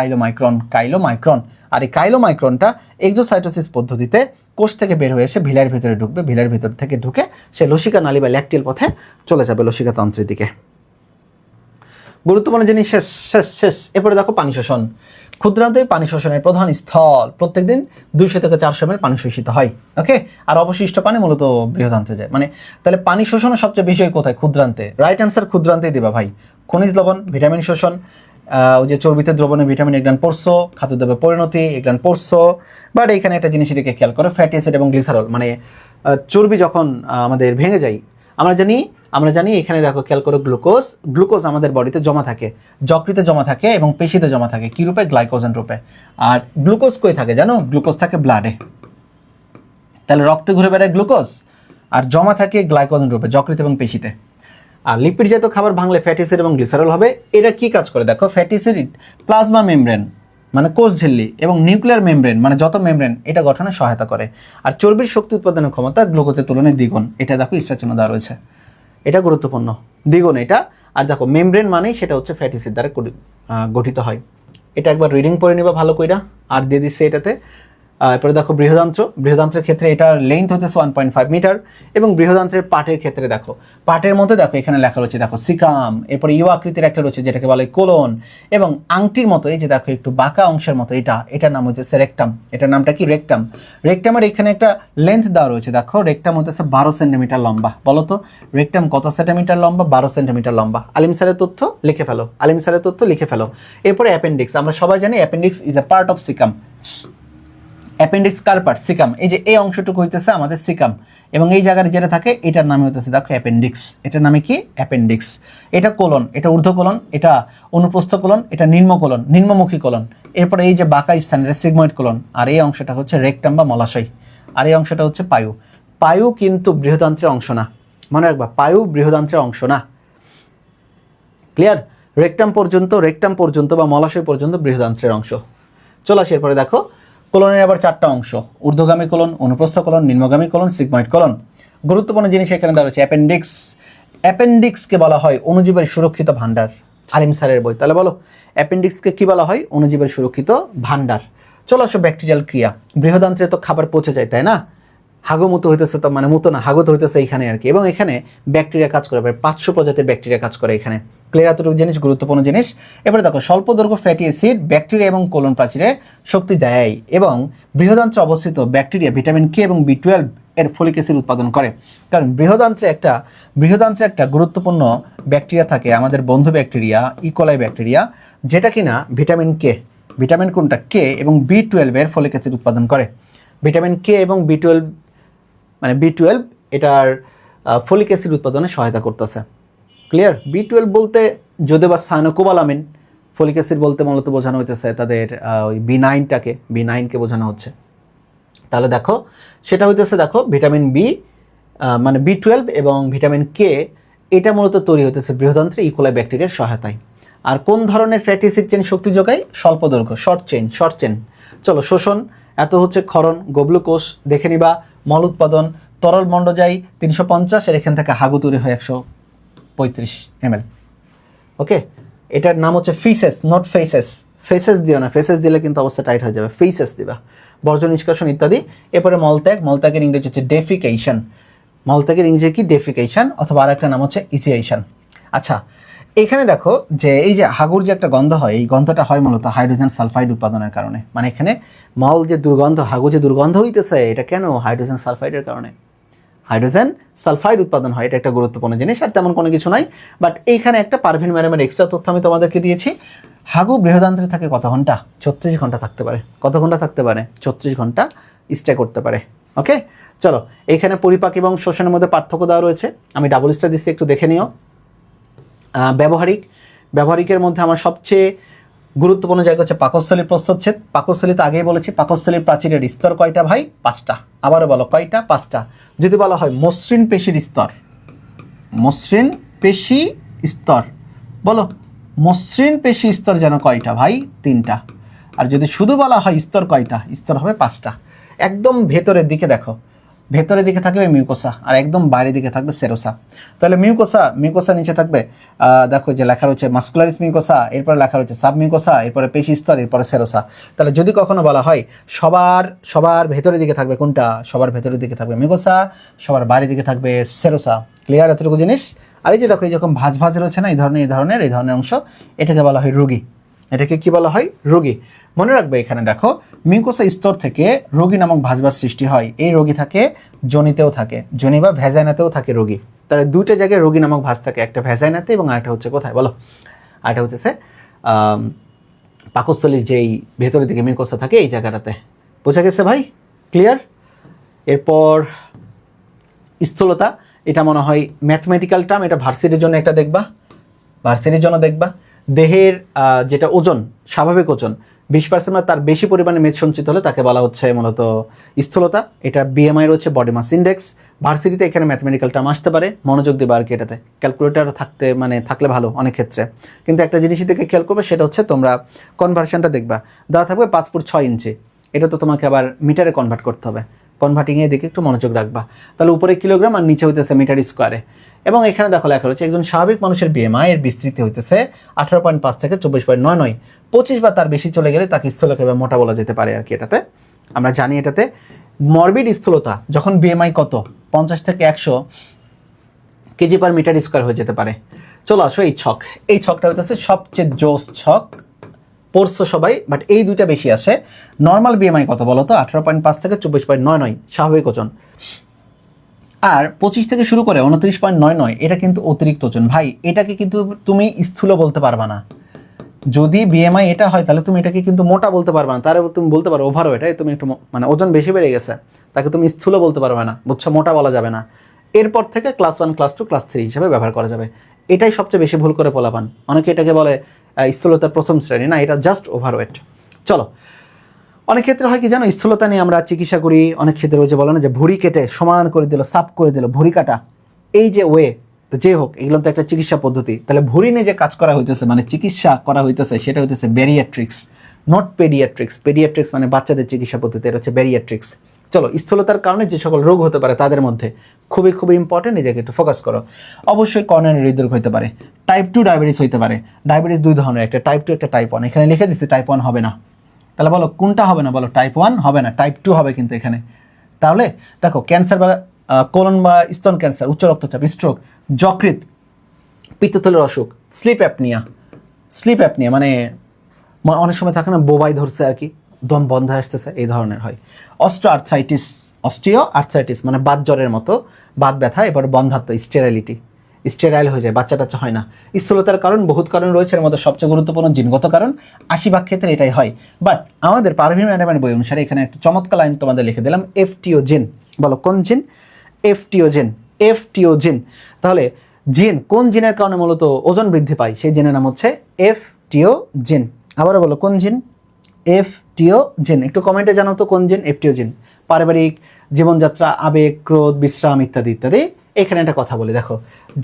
কাইলোমাইক্রন। আর এই কাইলোমাইক্রনটা এক্সোসাইটোসিস পদ্ধতিতে কোষ থেকে বের হয়ে এসে ভিলাইয়ের ভেতরে ঢুকবে, ভিলাইয়ের ভেতর থেকে ঢুকে সে লসিকা নালী বা ল্যাকটিয়েল পথে চলে যাবে, লসিকা তন্ত্রের দিকে। গুরুত্বপূর্ণ জিনিস শেষ। এরপরে দেখো পানি শোষণ। ক্ষুদ্রান্তে পানি শোষণের প্রধান স্থল, প্রত্যেকদিন 200 থেকে 400 ml পানি শোষিত হয়। ওকে, আর অবশিষ্ট পানি মূলত বৃহদান্তে যায়। মানে তাহলে পানি শোষণের সবচেয়ে বেশি হয় কোথায়? ক্ষুদ্রান্তে। রাইট অ্যান্সার ক্ষুদ্রান্তেই দিবা ভাই। খনিজ লবণ, ভিটামিন শোষণ, ওই যে চর্বিতে দ্রবণে ভিটামিন এগ্লান পড়ছো, খাদ্যদ্রব্যে পরিণতি এগ্লান পড়ছো। বাট এখানে একটা জিনিস দিকে খেয়াল করো, ফ্যাটি অ্যাসিড এবং গ্লিসারল, মানে চর্বি যখন আমাদের ভেঙে যায়, আমরা জানি এখানে দেখো খেয়াল করো, গ্লুকোজ আমাদের বডিতে জমা থাকে, যকৃতে জমা থাকে এবং পেশিতে জমা থাকে। কি রূপে? গ্লাইকোজেন রূপে। আর গ্লুকোজ কই থাকে জানো? গ্লুকোজ থাকে ব্লাডে। তাহলে রক্তে ঘুরে বেড়ায় গ্লুকোজ, আর জমা থাকে গ্লাইকোজেন রূপে যকৃত এবং পেশিতে। আর লিপিড জাতীয় খাবার ভাঙলে ফ্যাটি অ্যাসিড এবং গ্লিসারল হবে। এরা কি কাজ করে দেখো? ফ্যাটি অ্যাসিড প্লাজমা মেমব্রেন মানে কোষ ঝিল্লি এবং নিউক্লিয়ার মেমব্রেন মানে যত মেমব্রেন, এটা গঠনে সহায়তা করে। আর চর্বির শক্তি উৎপাদনের ক্ষমতা গ্লুকোজের তুলনায় দ্বিগুণ। এটা দেখো স্টার চিহ্ন দেওয়া রয়েছে, এটা গুরুত্বপূর্ণ, দ্বিগুণ এটা। আর দেখো মেমব্রেন মানেই সেটা হচ্ছে ফ্যাটি অ্যাসিড দ্বারা গঠিত হয়। এটা একবার রিডিং পড়ে নিবা ভালো কইরা, আর দিয়ে দিচ্ছে এটাতে। এরপরে দেখো বৃহদান্ত্রের ক্ষেত্রে এটার লেন্থ হচ্ছে 1.5 মিটার এবং বৃহদান্ত্রের পাটের ক্ষেত্রে দেখো, পাটের মধ্যে দেখো এখানে লেখা রয়েছে দেখো সিকাম, এরপরে ইউ আকৃতির একটা রয়েছে যেটাকে বলে কোলন, এবং আংটির মতো এই যে দেখো একটু বাঁকা অংশের মতো এটার নাম হচ্ছে রেকটাম। এটার নামটা কি? রেকটাম। রেকটামের এখানে একটা লেন্থ দেওয়া রয়েছে দেখো, রেকটাম হচ্ছে 12 সেন্টিমিটার লম্বা। বলো তো রেকটাম কত সেন্টিমিটার লম্বা? 12 সেন্টিমিটার লম্বা। আলিম স্যারের তথ্য লিখে ফেলো। এরপরে অ্যাপেন্ডিক্স, আমরা সবাই জানি appendix is a part of caecum. Appendix car part? Caecum. এই যে এই অংশটুকু হইতেছে আমাদের সিকাম, এবং এই জায়গায় যেটা থাকে এটার নামে হইতেছে দেখো অ্যাপেন্ডিক্স। এটার নামে কি? অ্যাপেন্ডিক্স। এটা কোলন, এটা ঊর্ধ্ব কোলন, এটা অনুপ্রস্থ কোলন, এটা নিম্নমুখী কোলন। এরপরে এই যে বাঁকা স্থান, এটা সিগময়েড কোলন। আর এই অংশটা হচ্ছে রেকটাম বা মলাশয়। আর এই অংশটা হচ্ছে পায়ু। পায়ু কিন্তু বৃহদান্ত্রের অংশ না, মনে রাখবা, পায়ু বৃহদান্ত্রের অংশ না। ক্লিয়ার? রেকটাম পর্যন্ত বা মলাশয় পর্যন্ত বৃহদান্ত্রের অংশ। চলো আসি এরপরে দেখো কোলনের আবার 4টা অংশ, ঊর্ধ্বগামী কোলন, অনুপ্রস্থ কোলন, নিম্নগামী কোলন, সিগময়েড কোলন। গুরুত্বপূর্ণ জিনিস এখানে দেওয়া রয়েছে অ্যাপেন্ডিক্স। অ্যাপেন্ডিক্সকে বলা হয় অণুজীবের সুরক্ষিত ভাণ্ডার। আলিম স্যারের বই। তাহলে বলো অ্যাপেন্ডিক্সকে কি বলা হয়? অণুজীবের সুরক্ষিত ভাণ্ডার। চলো আসো ব্যাকটেরিয়াল ক্রিয়া। বৃহদান্ত্রে তো খাবার পচে যায়, তাই না? হাগমুতো হইতেছে, তো মানে মুতো না, হাগত হইতেছে এইখানে আর কি, এবং এখানে ব্যাকটেরিয়া কাজ করে, 500 প্রজাতির ব্যাকটেরিয়া কাজ করে এখানে। ক্লিয়ার? এতটুকু জিনিস গুরুত্বপূর্ণ জিনিস। এবারে দেখো স্বল্প দৈর্ঘ্য ফ্যাটি অ্যাসিড ব্যাকটেরিয়া এবং কোলন প্রাচীরে শক্তি দেয়, এবং বৃহদান্ত্রে অবস্থিত ব্যাকটেরিয়া ভিটামিন কে এবং B12 এর ফলিক অ্যাসিড উৎপাদন করে। কারণ বৃহদান্ত্রে একটা গুরুত্বপূর্ণ ব্যাকটেরিয়া থাকে, আমাদের বন্ধু ব্যাকটেরিয়া ইকোলাই ব্যাকটেরিয়া, যেটা কিনা ভিটামিন কে, ভিটামিন কোনটা কে এবং B12 এর ফলিক অ্যাসিড উৎপাদন করে। ভিটামিন কে এবং B12 মানে B12 এটার ফলিক অ্যাসিড উৎপাদনে সহায়তা করতেছে। ক্লিয়ার? B12 বলতে যদিও বা সায়ানোকোবালামিন, ফলিক অ্যাসিড বলতে মূলত বোঝানো হইতেছে তাদের ওই B9কে বোঝানো হচ্ছে। তাহলে দেখো সেটা হইতেছে, দেখো ভিটামিন বি মানে B12 এবং ভিটামিন কে এটা মূলত তৈরি হইতেছে বৃহদান্ত্রে ইকোলাই ব্যাকটেরিয়ার সহায়তায়। আর কোন ধরনের ফ্যাটি অ্যাসিড চেইন শক্তি যোগায়? স্বল্প দৈর্ঘ্য, শর্ট চেইন। চলো, শোষণ এত হচ্ছে ক্ষরণ, গোবলুকোষ দেখে নিবা, মল উৎপাদন, তরল মণ্ডজাই 350, এর এখান থেকে হাগু তৈরি হয় 135 ml। ওকে, এটার নাম হচ্ছে ফিসেস, নট ফেসেস দিও না, ফেসেস দিলে কিন্তু অবস্থা টাইট হয়ে যাবে, ফিসেস দিবা। বর্জ্য নিষ্কাশন ইত্যাদি। এরপরে মলত্যাগের ইংরেজি হচ্ছে ডেফিকেশন, মলত্যাগের ইংরেজি কি? ডেফিকেশন, অথবা আর একটা নাম হচ্ছে ইসিয়েশন। আচ্ছা, এখানে দেখো যে এই যে হাগুর যে একটা গন্ধ হয়, এই গন্ধটা হয় মূলত হাইড্রোজেন সালফাইড উৎপাদনের কারণে। মানে এখানে মল যে দুর্গন্ধ, হাগু যে দুর্গন্ধ হইতেছে, এটা কেন? হাইড্রোজেন সালফাইডের কারণে। হাইড্রোজেন সালফাইড উৎপাদন হয়, এটা একটা গুরুত্বপূর্ণ জিনিস, আর তেমন কোনো কিছু নাই। বাট এইখানে একটা পারভিন ম্যাডামের এক্সট্রা তথ্য আমি তোমাদেরকে দিয়েছি। হাগু বৃহদান্ত্রে থাকে কত ঘন্টা? 36 ঘন্টা থাকতে পারে। কত ঘন্টা থাকতে পারে? 36 ঘন্টা স্টে করতে পারে। ওকে, চলো, এইখানে পরিপাক এবং শোষণের মধ্যে পার্থক্য দেওয়া রয়েছে, আমি ডাবল স্টার দিচ্ছি, একটু দেখে নিও। ব্যবহারিকের মধ্যে আমার সবচেয়ে গুরুত্বপূর্ণ জায়গা হচ্ছে পাকস্থলীর প্রস্থচ্ছেদ। পাকস্থলীতে আগেই বলেছি, পাকস্থলীর প্রাচীরের স্তর কয়টা ভাই? 5টা। আবারও বলো, কয়টা? 5টা। যদি বলা হয় মসৃণ পেশির স্তর, মসৃণ পেশি স্তর, বলো মসৃণ পেশি স্তর যেন কয়টা ভাই? 3টা। আর যদি শুধু বলা হয় স্তর কয়টা? স্তর হবে 5টা। একদম ভেতরের দিকে দেখো, ভেতরের দিকে থাকবে মিউকোসা, আর একদম বাইরের দিকে থাকবে সেরোসা। তাহলে মিউকোসা নিচে থাকবে, দেখো যে লেখা রয়েছে মাস্কুলারিস মিউকোসা, এরপরে লেখা রয়েছে সাব মিউকোসা, এরপরে পেশি স্তর, এরপরে সেরোসা। তাহলে যদি কখনো বলা হয় সবার ভেতরের দিকে থাকবে কোনটা? সবার ভেতরের দিকে থাকবে মিউকোসা, সবার বাইরের দিকে থাকবে সেরোসা। ক্লিয়ার এতটুকু জিনিস? আর এই যে দেখো, এই যখন ভাঁজ রয়েছে না, এই ধরনের অংশ, এটাকে বলা হয় রোগী। এটাকে কি বলা হয়? রোগী। মনে রাখবে, এখানে দেখো মিউকোসা স্তর থেকে রোগী নামক ভাঁজ সৃষ্টি হয়। এই রোগী থাকে যোনিতেও থাকে, যোনি বা ভ্যাজাইনাতেও থাকে রোগী। তাহলে দুইটা জায়গায় রোগী নামক ভাঁজ থাকে, একটা ভ্যাজাইনাতে এবং আরেকটা হচ্ছে কোথায় বলো? আরেকটা হচ্ছে পাকস্থলীর যেই ভেতরের দিকে মিউকোসা থাকে, এই জায়গাটাতে। বোঝা গেছে ভাই? ক্লিয়ার? এরপর স্থূলতা, এটা মনে হয় ম্যাথমেটিক্যাল টার্ম, এটা ভার্সিটির জন্য একটা দেখবা, দেহের যেটা ওজন, স্বাভাবিক ওজন 20% বা তার বেশি পরিমাণে মেদ সঞ্চিত হলে তাকে বলা হচ্ছে মূলত স্থূলতা। এটা BMI রয়েছে, বডি মাস ইন্ডেক্স। ভার্সিটিতে এখানে ম্যাথমেটিক্যাল টার্ম আসতে পারে, মনোযোগ দেবে আর কি। এটাতে ক্যালকুলেটর থাকলে ভালো অনেক ক্ষেত্রে। কিন্তু একটা জিনিসই থেকে খেয়াল করবে, সেটা হচ্ছে তোমরা কনভার্সনটা দেখবা, দেওয়া থাকবে 5 ফুট 6 ইঞ্চি। এটা তো তোমাকে আবার মিটারে কনভার্ট করতে হবে, কনভার্টিংয়ের দিকে একটু মনোযোগ রাখবা। তাহলে উপরে কিলোগ্রাম আর নিচে হইতেছে মিটার স্কোয়ারে। এবং এখানে দেখো লেখা রয়েছে একজন স্বাভাবিক মানুষের BMI এর বিস্তৃতি হইতেছে 18.5 থেকে 24.99। 25 বা তার বেশি চলে গেলে তাকে স্থূলতা বা মোটা বলা যেতে পারে আর কি। এটাতে আমরা জানি, এটাতে মরবিড স্থূলতা যখন BMI কত 50 থেকে 100 কেজি পার মিটার স্কোয়ার হয়ে যেতে পারে। চলো আসো, এই ছকটা হইতেছে সবচেয়ে জোস ছক, পড়ছো সবাই, বাট এই দুইটা বেশি আসে। নর্মাল BMI কত বলো তো? 18.5 থেকে 24.99 স্বাভাবিক ওজন। আর 25 থেকে শুরু করে 29.99 এটা কিন্তু অতিরিক্ত ওজন ভাই। এটাকে কিন্তু তুমি স্থূল বলতে পারবা না। যদি BMI এটা হয় তাহলে তুমি এটাকে কিন্তু মোটা বলতে পারবা না, তারে তুমি বলতে পারো ওভারওয়েট, তুমি একটু মানে ওজন বেশি বেড়ে গেছে, তাকে তুমি স্থূল বলতে পারবে না, বুঝছো? মোটা বলা যাবে না। এরপর থেকে ক্লাস 1, ক্লাস 2, ক্লাস 3 হিসেবে ব্যবহার করা যাবে। এটাই সবচেয়ে বেশি ভুল করে পোলাপান। অনেকে এটাকে বলে স্থূলতার প্রথম শ্রেণী, না, এটা জাস্ট ওভারওয়েট। চলো, অনেক ক্ষেত্রে হয় কি জানো, স্থূলতা নিয়ে আমরা চিকিৎসা করি। অনেক ক্ষেত্রে হচ্ছে বলো না যে ভুঁড়ি কেটে সমান করে দিল, সাপ করে দিল, ভুঁড়ি কাটা, এই যে ওয়ে, তো যে হোক, এগুলো তো একটা চিকিৎসা পদ্ধতি। তাহলে ভুঁড়ি নিয়ে যে কাজ করা হইতেছে, মানে চিকিৎসা করা হইতেছে, সেটা হইতেছে ব্যারিয়াট্রিক্স, নট পেডিয়াট্রিক্স। পেডিয়াট্রিক্স মানে বাচ্চাদের চিকিৎসা পদ্ধতি, এটা হচ্ছে ব্যারিয়াট্রিক্স। চলো, স্থূলতার কারণে যে সকল রোগ হতে পারে তাদের মধ্যে খুবই ইম্পর্টেন্ট, নিজেকে একটু ফোকাস করো। অবশ্যই কর্নিয়ারি হৃদরোগ হতে পারে, টাইপ 2 ডায়াবেটিস হইতে পারে। ডায়াবেটিস দুই ধরনের, একটা টাইপ 2, একটা টাইপ 1। এখানে লিখে দিচ্ছি টাইপ 1 হবে না। তাহলে বলো কোনটা হবে না? বলো টাইপ 1 হবে না, টাইপ 2 হবে কিন্তু এখানে। তাহলে দেখো, ক্যান্সার বা কোলন বা স্তন ক্যান্সার, উচ্চ রক্তচাপ, স্ট্রোক, যকৃৎ, পিত্তথলির অসুখ, স্লিপ অ্যাপনিয়া মানে অনেক সময় থাকে না, বোবাই ধরছে আর কি, দম বন্ধ আসতেছে, এই ধরনের হয়। অস্টিও আর্থ্রাইটিস, অস্টিও আর্থ্রাইটিস মানে বাত জ্বরের মতো, বাত ব্যথা, এবার বন্ধ্যাত্ব, স্টেরাইলিটি, স্টেরাইল হয়ে যায়, বাচ্চা টাচ্চা হয় না। স্থূলতার কারণ বহুত কারণ রয়েছে, এর মধ্যে সবচেয়ে গুরুত্বপূর্ণ জিনগত কারণ, 80% ক্ষেত্রে এটাই হয়। বাট আমাদের পারভীন ম্যাডামের বই অনুসারে এখানে একটা চমৎকার লাইন তোমাদের লিখে দিলাম, এফটিও জিন। বলো কোন জিন? এফটিও জিন, এফটিও জিন। তাহলে জিন, কোন জিনের কারণে মূলত ওজন বৃদ্ধি পায়, সেই জিনের নাম হচ্ছে এফটিও জিন। আবারও বলো কোন জিন? এফটিও জিন। একটু কমেন্টে জানাও তো কোন জিন? এফটিও জিন। পারিবারিক জীবনযাত্রা, আবেগ, ক্রোধ, বিশ্রাম ইত্যাদি ইত্যাদি। এখানে একটা কথা বলি, দেখো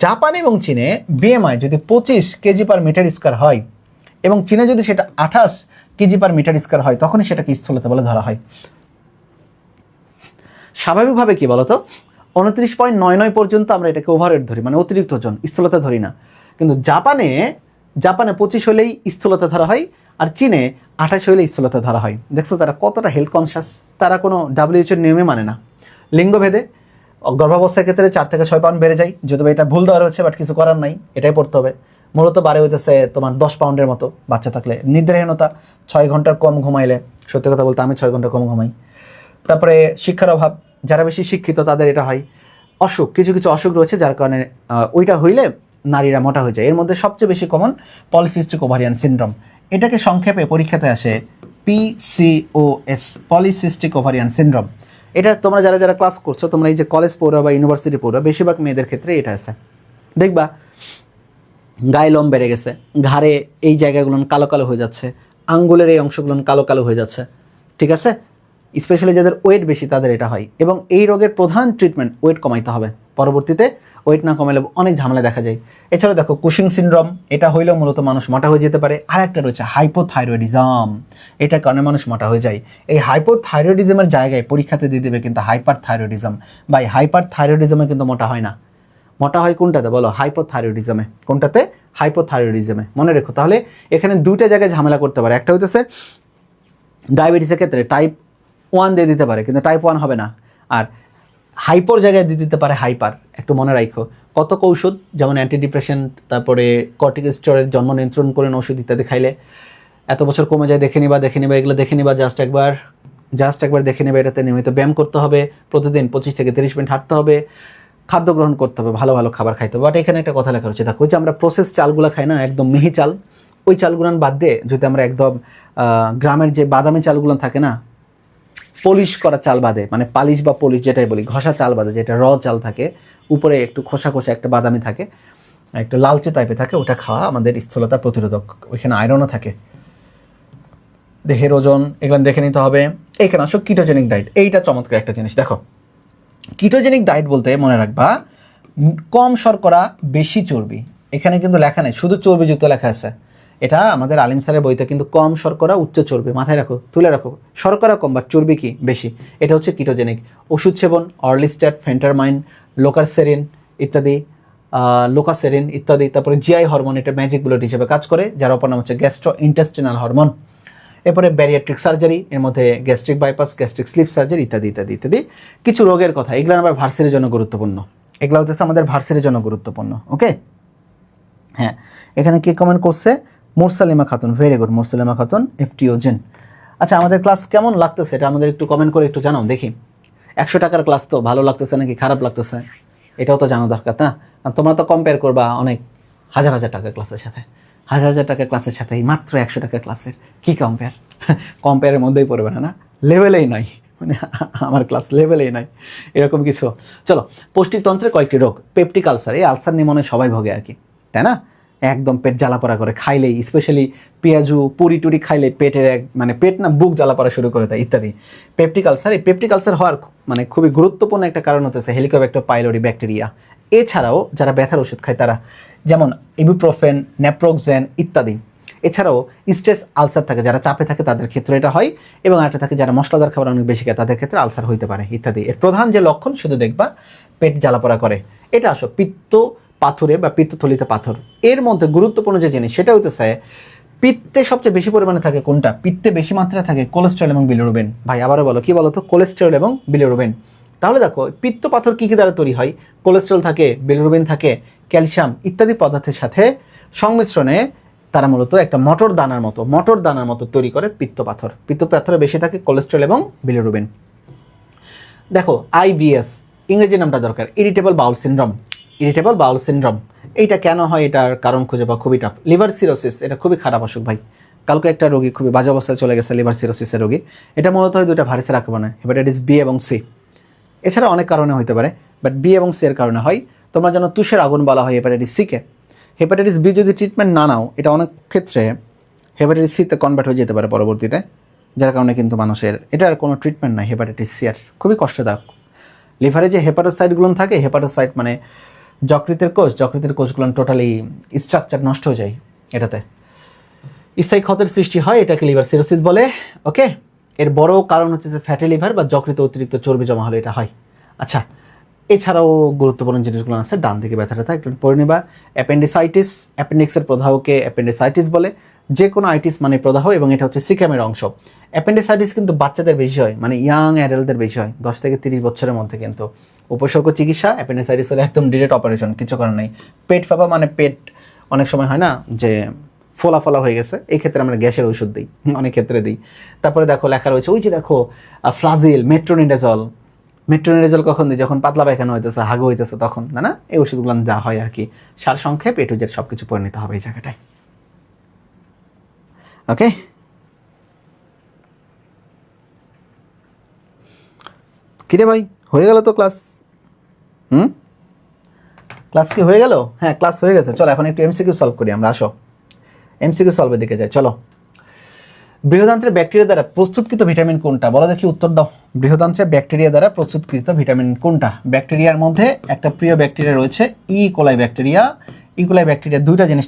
জাপান এবং চীনে বিএমআই যদি 25 কেজি পার মিটার স্কোয়ার হয় এবং চীনে যদি সেটা 28 কেজি পার মিটার স্কোয়ার হয়, তখনই সেটাকে স্থূলতা বলে ধরা হয়। স্বাভাবিকভাবে কি বলতো 29.99 পর্যন্ত আমরা এটাকে ওভারওয়েট ধরি, মানে অতিরিক্ত ওজন, স্থূলতা ধরি না। কিন্তু জাপানে 25 হলেই স্থূলতা ধরা হয়, আর চীনে 28 হলেই স্থূলতা ধরা হয়। দেখছো তারা কতটা হেলথ কনসিয়াস, তারা কোনো WHO নিয়মে মানে না। লিঙ্গভেদে গর্ভাবস্থার ক্ষেত্রে 4 থেকে 6 পাউন্ড বেড়ে যায়, যদিও এটা ভুল দেওয়া হচ্ছে, বাট কিছু করার নাই, এটাই পড়তে হবে। মূলত বাড়ে হইতেছে তোমার 10 পাউন্ডের মতো বাচ্চা থাকলে। নিদ্রাহীনতা, 6 ঘন্টার কম ঘুমাইলে, সত্যি কথা বলতে আমি 6 ঘন্টা কম ঘুমাই। তারপরে শিক্ষার অভাব, যারা বেশি শিক্ষিত তাদের এটা হয়। অসুখ, কিছু কিছু অসুখ রয়েছে যার কারণে ওইটা হইলে নারীরা মোটা হয়ে যায়। এর মধ্যে সবচেয়ে বেশি কমন পলিসিস্টিক ওভারিয়ান সিনড্রোম। এটাকে সংক্ষেপে পরীক্ষাতে আসে PCOS, পলিসিস্টিক ওভারিয়ান সিনড্রোম। এটা তোমরা যারা যারা ক্লাস করছো, তোমরা এই যে কলেজ পড়ো বা ইউনিভার্সিটি পড়ো, বেশিরভাগ মেয়েদের ক্ষেত্রে এটা আছে। দেখবা গায়ে লোম বেড়ে গেছে, ঘাড়ে এই জায়গাগুলো কালো কালো হয়ে যাচ্ছে, আঙ্গুলের এই অংশগুলো কালো কালো হয়ে যাচ্ছে, ঠিক আছে? স্পেশালি যাদের ওয়েট বেশি তাদের এটা হয়। এবং এই রোগের প্রধান ট্রিটমেন্ট ওয়েট কমাইতে হবে। পরবর্তীতে ওয়েট না কমাইলে অনেক ঝামেলা দেখা যায়। এছাড়াও দেখো কুশিং সিনড্রোম, এটা হইলেও মূলত মানুষ মোটা হয়ে যেতে পারে। আর একটা রয়েছে হাইপোথাইরয়েডিজম, এটা কারণে মানুষ মোটা হয়ে যায়। এই হাইপোথাইরয়েডিজমের জায়গায় পরীক্ষাতে দিয়ে দেবে কিন্তু হাইপার থাইরয়েডিজম, বা এই হাইপার থাইরয়েডিজমে কিন্তু মোটা হয় না। মোটা হয় কোনটাতে বলো? হাইপোথাইরয়েডিজমে। কোনটাতে? হাইপোথাইরয়েডিজমে। মনে রেখো, তাহলে এখানে দুইটা জায়গায় ঝামেলা করতে পারে। একটা হইতেছে ডায়াবেটিসের ক্ষেত্রে টাইপ 1 দিয়ে দিতে পারে, কিন্তু টাইপ 1 হবে না। আর হাইপোর জায়গায় দিয়ে দিতে পারে হাইপার। একটু মনে রাখো, কত ঔষধ, যেমন অ্যান্টিডিপ্রেশেন্ট, তারপরে কর্টিকোস্টেরয়েড, জন্ম নিয়ন্ত্রণ করে ওষুধ ইত্যাদি খাইলে এত বছর কমে যায়, দেখে নিবা, এগুলো দেখে নিবা, জাস্ট একবার দেখে নেবে। এটাতে নিয়মিত ব্যায়াম করতে হবে, প্রতিদিন 25 থেকে 30 মিনিট হাঁটতে হবে, খাদ্য গ্রহণ করতে হবে, ভালো ভালো খাবার খাইতে হবে। বাট এখানে একটা কথা লেখা রয়েছে, দেখো ওই যে আমরা প্রসেস চালগুলো খাই না, একদম মিহি চাল, ওই চালগুলো বাদ দিয়ে যদি আমরা একদম গ্রামের যে বাদামি চালগুলো থাকে না, পলিশ করা চাল বাদে, মানে পালিশ বা পলিশ যেটাই বলি, ঘষা চাল বাদে, যেটা চাল থাকে, উপরে একটু খোসা খোসা একটা বাদামি থাকে, একটু লালচে টাইপে থাকে, ওটা খাওয়া আমাদের স্থূলতা প্রতিরোধক। ওইখানে আয়রনও থাকে। দেহের ওজন এগুলো দেখে নিতে হবে। এইখানে আসো কিটোজেনিক ডায়েট, এইটা চমৎকার একটা জিনিস। দেখো কিটোজেনিক ডায়েট বলতে মনে রাখবা কম শর্করা বেশি চর্বি। এখানে কিন্তু লেখা নেই, শুধু চর্বিযুক্ত লেখা আছে। এটা আমাদের আলিম স্যারের বইতে কিন্তু কম শর্করা উচ্চ চর্বি, মাথায় রাখো, তুলে রাখো। শর্করা কম বা চর্বি কি বেশি, এটা হচ্ছে কিটোজেনিক। ওষুধ সেবন, অর্লিস্ট্যাট, ফেন্টারমাইন, লোকারসেরিন ইত্যাদি, লোকাসেরিন ইত্যাদি। তারপরে জিআই হরমোন, এটা ম্যাজিক বুলেট হিসেবে কাজ করে, যার অপর নাম হচ্ছে গ্যাস্ট্রো ইন্টেস্টিনাল হরমোন। এরপরে ব্যারিয়াট্রিক সার্জারি, এর মধ্যে gastric bypass, gastric slip surgery ইত্যাদি ইত্যাদি ইত্যাদি। কিছু রোগের কথা, এগুলো আবার ভার্সিটির জন্য গুরুত্বপূর্ণ, এগুলো হচ্ছে আমাদের ভার্সিটির জন্য গুরুত্বপূর্ণ। ওকে, হ্যাঁ, এখানে কি কমেন্ট করছে? মুরসালিমা খাতুন, ভেরি গুড, মুরসালিমা খাতুন, এফটিও জেন। আচ্ছা, আমাদের ক্লাস কেমন লাগতেছে এটা আমাদের একটু কমেন্ট করে একটু জানাও দেখি। 100 টাকার ক্লাস তো ভালো লাগতেছে নাকি খারাপ লাগতেছে, এটাও তো জানা দরকার, না? তোমরা তো কম্পেয়ার করবা অনেক হাজার হাজার টাকার ক্লাসের সাথে, হাজার হাজার টাকার ক্লাসের সাথে মাত্র 100 টাকার ক্লাসের কি কম্পেয়ার? কম্পেয়ারের মধ্যেই পড়বে না, না? লেভেলেই নয়, মানে আমার ক্লাস লেভেলেই নয়, এরকম কিছু। চলো, পৌষ্টিকতন্ত্রের কয়েকটি রোগ। পেপটিক আলসার, এই আলসার নিয়ে মনে সবাই ভোগে আর কি, তাই না? একদম পেট জ্বালাপড়া করে খাইলেই, স্পেশালি পেঁয়াজু পুরি টুরি খাইলে পেটের মানে পেট না বুক জ্বালাপড়া শুরু করে দেয় ইত্যাদি। পেপটিক আলসার, এই পেপটিক আলসার হওয়ার মানে খুবই গুরুত্বপূর্ণ একটা কারণ হতেছে হেলিকোব্যাক্টার পাইলোরি ব্যাকটেরিয়া। এছাড়াও যারা ব্যথার ওষুধ খায় তারা, যেমন ইবুপ্রোফেন, নেপ্রোক্সেন ইত্যাদি। এছাড়াও স্ট্রেস আলসার থাকে, যারা চাপে থাকে তাদের ক্ষেত্রে এটা হয়, এবং একটা থাকে যারা মশলাদার খাবার অনেক বেশি খায় তাদের ক্ষেত্রে আলসার হইতে পারে ইত্যাদি। এর প্রধান যে লক্ষণ শুধু দেখবা পেট জ্বালাপড়া করে। এটা আসো পিত্ত পাথরে বা পিত্তথলিতে পাথর। এর মধ্যে গুরুত্বপূর্ণ যে জিনিস সেটা হইতেছে পিত্তে সবচেয়ে বেশি পরিমাণে থাকে কোনটা? পিত্তে বেশি মাত্রায় থাকে কোলেস্টেরল এবং বিলিরুবিন। ভাই আবারও বলো, কি বলো তো? কোলেস্টেরল এবং বিলিরুবিন। তাহলে দেখো পিত্ত পাথর কী কী দ্বারা তৈরি হয়? কোলেস্টেরল থাকে, বিলিরুবিন থাকে, ক্যালসিয়াম ইত্যাদি পদার্থের সাথে সংমিশ্রণে তারা মূলত একটা মটর দানার মতো তৈরি করে পিত্ত পাথর। পিত্ত পাথরে বেশি থাকে কোলেস্টেরল এবং বিলিরুবিন। দেখো IBS, ইংরেজি নামটা দরকার, irritable bowel syndrome. Irritable bowel syndrome এইটা কেন হয়, এটার কারণ খুঁজে পাওয়া খুবই টাফ। লিভার সিরোসিস, এটা খুবই খারাপ অসুখ ভাই। কালকে একটা রোগী খুবই বাজে অবস্থায় চলে গেছে, লিভার সিরোসিসের রোগী। এটা মূলত হয় দুটো ভাইরাসের আক্রমণে, হেপাটাইটিস বি এবং সি। এছাড়া অনেক কারণে হতে পারে, বাট বি এবং সি এর কারণে হয়। তোমরা যেন তুষের আগুন বলা হয় হেপাটাইটিস সিকে। হেপাটাইটিস বি যদি ট্রিটমেন্ট না নাও, এটা অনেক ক্ষেত্রে হেপাটাইটিস সিতে কনভার্ট হয়ে যেতে পারে পরবর্তীতে, যার কারণে কিন্তু মানুষের এটার কোনো ট্রিটমেন্ট নাই। হেপাটাইটিস সি আর খুবই কষ্টদায়ক। লিভারে যে হেপাটোসাইটগুলো থাকে, হেপাটোসাইট মানে যকৃতের কোষ, যকৃতের কোষগুলো টোটালি স্ট্রাকচার নষ্ট হয়ে যায়, এটাতে স্থায়ী ক্ষতের সৃষ্টি হয়, এটাকে লিভার সিরোসিস বলে। ওকে, এর বড় কারণ হচ্ছে যে ফ্যাটি লিভার বা যকৃতে অতিরিক্ত চর্বি জমা হলে এটা হয়। আচ্ছা, এছাড়াও গুরুত্বপূর্ণ জিনিসগুলো আছে, ডান দিকে ব্যথা ট্যাথা একটু পড়ে নিবা। অ্যাপেন্ডিসাইটিস, অ্যাপেন্ডিক্সের প্রদাহকে অ্যাপেন্ডিসাইটিস বলে। যে কোনো আইটিস মানে প্রদাহ, এবং এটা হচ্ছে সিকামের অংশ। অ্যাপেন্ডিসাইটিস কিন্তু বাচ্চাদের বেশি হয়, মানে ইয়াং অ্যাডাল্টদের বেশি হয়, 10 থেকে 30 বছরের মধ্যে। কিন্তু উপসর্গ চিকিৎসা, অ্যাপেন্ডিসাইটিস হলে একদম ডিরেক্ট অপারেশন, কিছু করার নেই। পেট ফাঁপা মানে পেট অনেক সময় হয় না যে ফোলা ফোলা হয়ে গেছে, এই ক্ষেত্রে আমরা গ্যাসের ওষুধ দিই, অনেক ক্ষেত্রে দিই। তারপরে দেখো লেখা রয়েছে, ওই যে দেখো ফ্লাজিল, মেট্রোনিডাজল। মেট্রোনিডাজল কখন দিই? যখন পাতলা পায়খানা হইতেছে, হাগু হইতেছে, তখন না এই ওষুধগুলো দেওয়া হয় আর কি। সার সংক্ষেপ A to Z সব কিছু পড়ে নিতে হবে এই জায়গাটায়। ওকে, কিরে ভাই, হয়ে গেল তো ক্লাস? ক্লাস কি হয়ে গেল? হ্যাঁ, ক্লাস হয়ে গেছে। চলো এখন একটু MCQ সলভ করি আমরা, আসো MCQ সলভের দিকে যাই। চলো, বৃহদান্ত্রের ব্যাকটেরিয়া দ্বারা প্রস্তুতকৃত ভিটামিন কোনটা? বলো দেখি, উত্তর দাও। বৃহদান্ত্রের ব্যাকটেরিয়া দ্বারা প্রস্তুতকৃত ভিটামিন কোনটা? ব্যাকটেরিয়ার মধ্যে একটা প্রিয় ব্যাকটেরিয়া রয়েছে, ইকোলাই ব্যাকটেরিয়া। ইকোলাই ব্যাকটেরিয়া দুইটা জিনিস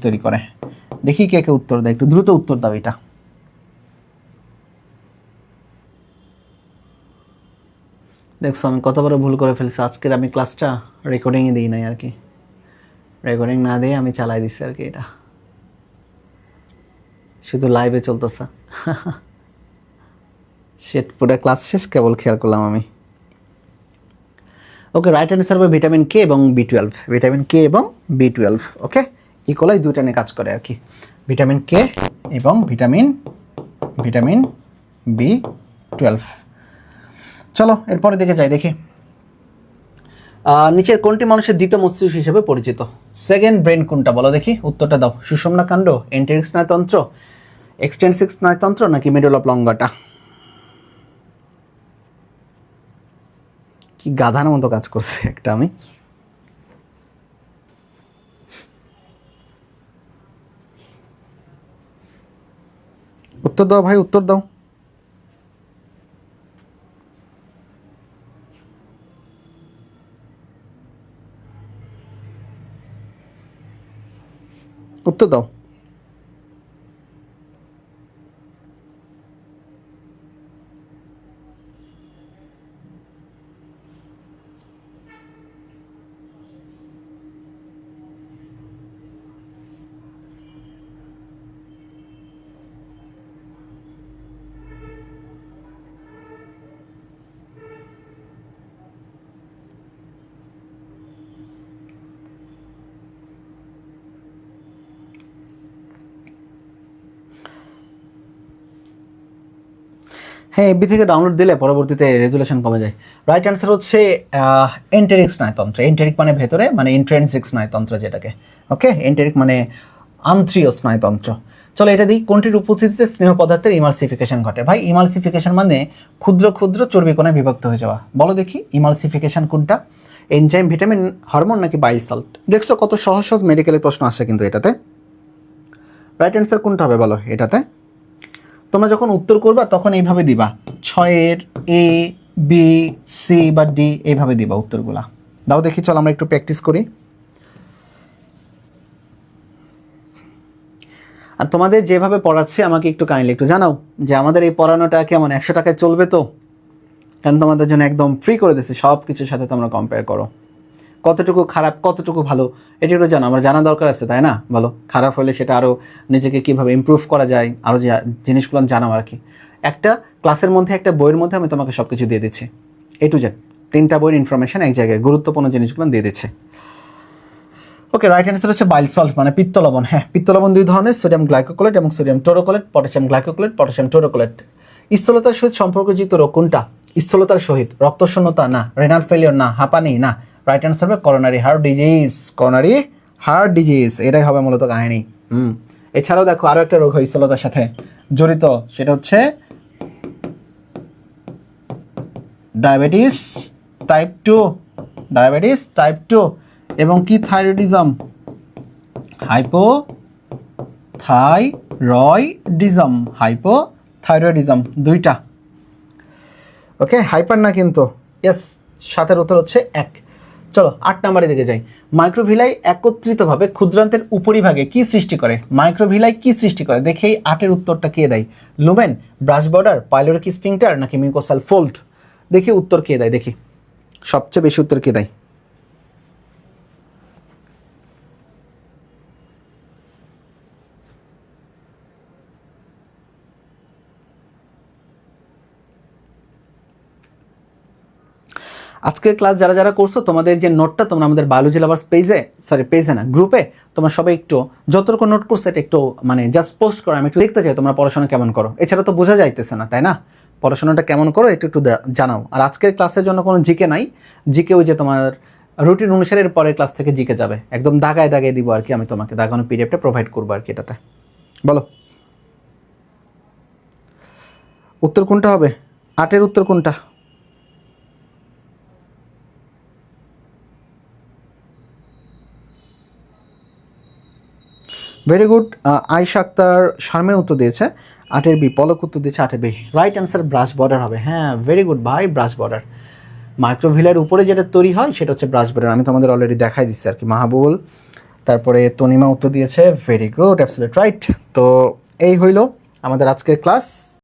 তৈরি করে। দেখি কে কে উত্তর দেয়, একটু দ্রুত উত্তর দাও এটা। দেখছো আমি কতবার ভুল করে ফেলছি আজকের। আমি ক্লাসটা রেকর্ডিংয়ে দিই নাই আর কি, রেকর্ডিং না দিয়ে আমি চালাই দিচ্ছি আর কি। এটা শুধু লাইভে চলতেছে। সেট পুরো ক্লাস শেষ, কেবল খেয়াল করলাম আমি। ওকে, রাইট অ্যান্সার হবে ভিটামিন কে এবং B12। ভিটামিন কে এবং B12। ওকে, ইকোলাই দুইটা নিয়ে কাজ করে আর কি, ভিটামিন কে এবং ভিটামিন B12। চলো এরপরে দিকে যাই, দেখি নিচের কোনটি মানুষের দ্বিতীয় মস্তিষ্ক হিসেবে পরিচিত? সেকেন্ড ব্রেন কোনটা বলো দেখি, উত্তরটা দাও। সুষুম্না কাণ্ড, এন্টেরিক স্নায়ুতন্ত্র, এক্সটেন্সিভ স্নায়ুতন্ত্র, নাকি মিডল অফ লঙ্গাটা? কি গাধার মতো কাজ করছে একটা আমি। উত্তর দাও ভাই, উত্তর দাও। উত্তর দাও। হ্যাঁ, এফবি থেকে ডাউনলোড দিলে পরবর্তীতে রেজুলেশন কমে যায়। রাইট অ্যান্সার হচ্ছে এন্টেরিক স্নায়ুতন্ত্র। এন্টেরিক মানে ভেতরে, মানে ইন্ট্রেন্সিক স্নায়ুতন্ত্র যেটাকে। ওকে, এন্টেরিক মানে আন্ত্রিয় স্নায়ুতন্ত্র। চলো এটা দিই, কোনটির উপস্থিতিতে স্নেহ পদার্থের ইমালসিফিকেশন ঘটে? ভাই, ইমালসিফিকেশন মানে ক্ষুদ্র ক্ষুদ্র চর্বিকণায় বিভক্ত হয়ে যাওয়া। বলো দেখি ইমালসিফিকেশন কোনটা? এনজাইম, ভিটামিন, হরমোন, নাকি বাইল সল্ট? দেখছো কত সহজ সহজ মেডিকেলের প্রশ্ন আসে কিন্তু এটাতে। রাইট অ্যান্সার কোনটা হবে বলো এটাতে? তোমরা যখন উত্তর করবা তখন এইভাবে দিবা, 6-এর A, B, C বা D এইভাবে দিবা উত্তরগুলা। দাও দেখি, চল আমরা একটু প্র্যাকটিস করি। আর তোমাদের যেভাবে পড়াচ্ছে আমাকে একটু কাইন্ডলি একটু জানাও যে আমাদের এই পড়ানোটা কেমন, 100 টাকায় চলবে তো? কারণ তোমাদের জন্য একদম ফ্রি করে দিচ্ছি, সব কিছুর সাথে তোমরা কম্পেয়ার করো, কতটুকু খারাপ কতটুকু ভালো এটা একটু জানো, আমার জানা দরকার আছে তাই না? বলো, খারাপ হলে সেটা আরও নিজেকে কীভাবে ইমপ্রুভ করা যায়, আরও যে জিনিসগুলো জানাও আর কি। একটা ক্লাসের মধ্যে, একটা বইয়ের মধ্যে আমি তোমাকে সব কিছু দিয়ে দিচ্ছি, A to Z 3টা বইয়ের ইনফরমেশন এক জায়গায়, গুরুত্বপূর্ণ জিনিসগুলো দিয়ে দিচ্ছে। ওকে, রাইট অ্যান্সার হচ্ছে বাইল সল্ট মানে পিত্ত লবণ। হ্যাঁ, পিত্ত লবণ দুই ধরনের, সোডিয়াম গ্লাইকোক্লোরাইড এবং sodium taurocholate, potassium গ্লাইকোক্লোরাইড, potassium taurocholate. স্থূলতার সহিত সম্পর্কযুক্ত রোগ কোনটা? স্থূলতার সহিত, রক্তশূন্যতা না, রেনাল ফেলিওর না, হাঁপানি না, রাইট অ্যান্সার হবে coronary heart disease. Coronary heart disease, এটাই হবে মূলত কাহিনী। এছাড়াও দেখো আরও একটা রোগ হয় স্থূলতার সাথে জড়িত, সেটা হচ্ছে ডায়াবেটিস টাইপ 2, ডায়াবেটিস টাইপ 2 এবং কি থাইরয়েডিজম, হাইপোথাইরয়েডিজম, দুইটা। ওকে, হাইপার না কিন্তু, ইয়েস, 7-এর উত্তর হচ্ছে 1। চলো 8 নম্বরের দিকে যাই। মাইক্রোভিলাই একত্রিতভাবে ক্ষুদ্রান্তের উপরিভাগে কি সৃষ্টি করে? মাইক্রোভিলাই কি সৃষ্টি করে? দেখেই 8-এর উত্তরটা কে দেয়। Lumen, brush border, pyloric sphincter নাকি মিউকোসাল ফোল্ড? দেখি উত্তর কে দেয়, দেখি সবচেয়ে বেশি উত্তর কে দেয়। আজকের ক্লাস যারা যারা করছো, তোমাদের যে নোটটা তোমরা আমাদের বায়োলজি লাভার্স পেজে না, গ্রুপে তোমরা সবাই একটু যতটুকু নোট করছো এটা একটু মানে জাস্ট পোস্ট করো, আমি একটু দেখতে চাই তোমরা পড়াশোনা কেমন করো। এছাড়া তো বোঝা যাইতেছে না, তাই না? পড়াশোনাটা কেমন করো একটু একটু জানাও। আর আজকের ক্লাসের জন্য কোনো জিকে নাই, জিকে ওই যে তোমার রুটিন অনুসারে পরের ক্লাস থেকে জিকে যাবে, একদম দাগায় দাগায় দিব আর কি, আমি তোমাকে দাগানো পিডিএফটা প্রোভাইড করবো আর কি এটাতে। বলো উত্তর কোনটা হবে? 8-এর উত্তর কোনটা? ভেরি গুড, আয়েশা আক্তার শারমিন উত্তর দিয়েছে 8-এর বি, পলক উত্তর দিয়েছে 8-এর B. Right answer brush border হবে। হ্যাঁ, ভেরি গুড ভাই, ব্রাশ বর্ডার। মাইক্রোভিলার উপরে যেটা তৈরি হয় সেটা হচ্ছে ব্রাশ বর্ডার, আমি তোমাদের অলরেডি দেখাই দিচ্ছি আর কি। মাহবুবুল, তারপরে তনিমা উত্তর দিয়েছে, ভেরি গুড, অ্যাবসলিউট রাইট। তো এই হইল আমাদের আজকের ক্লাস।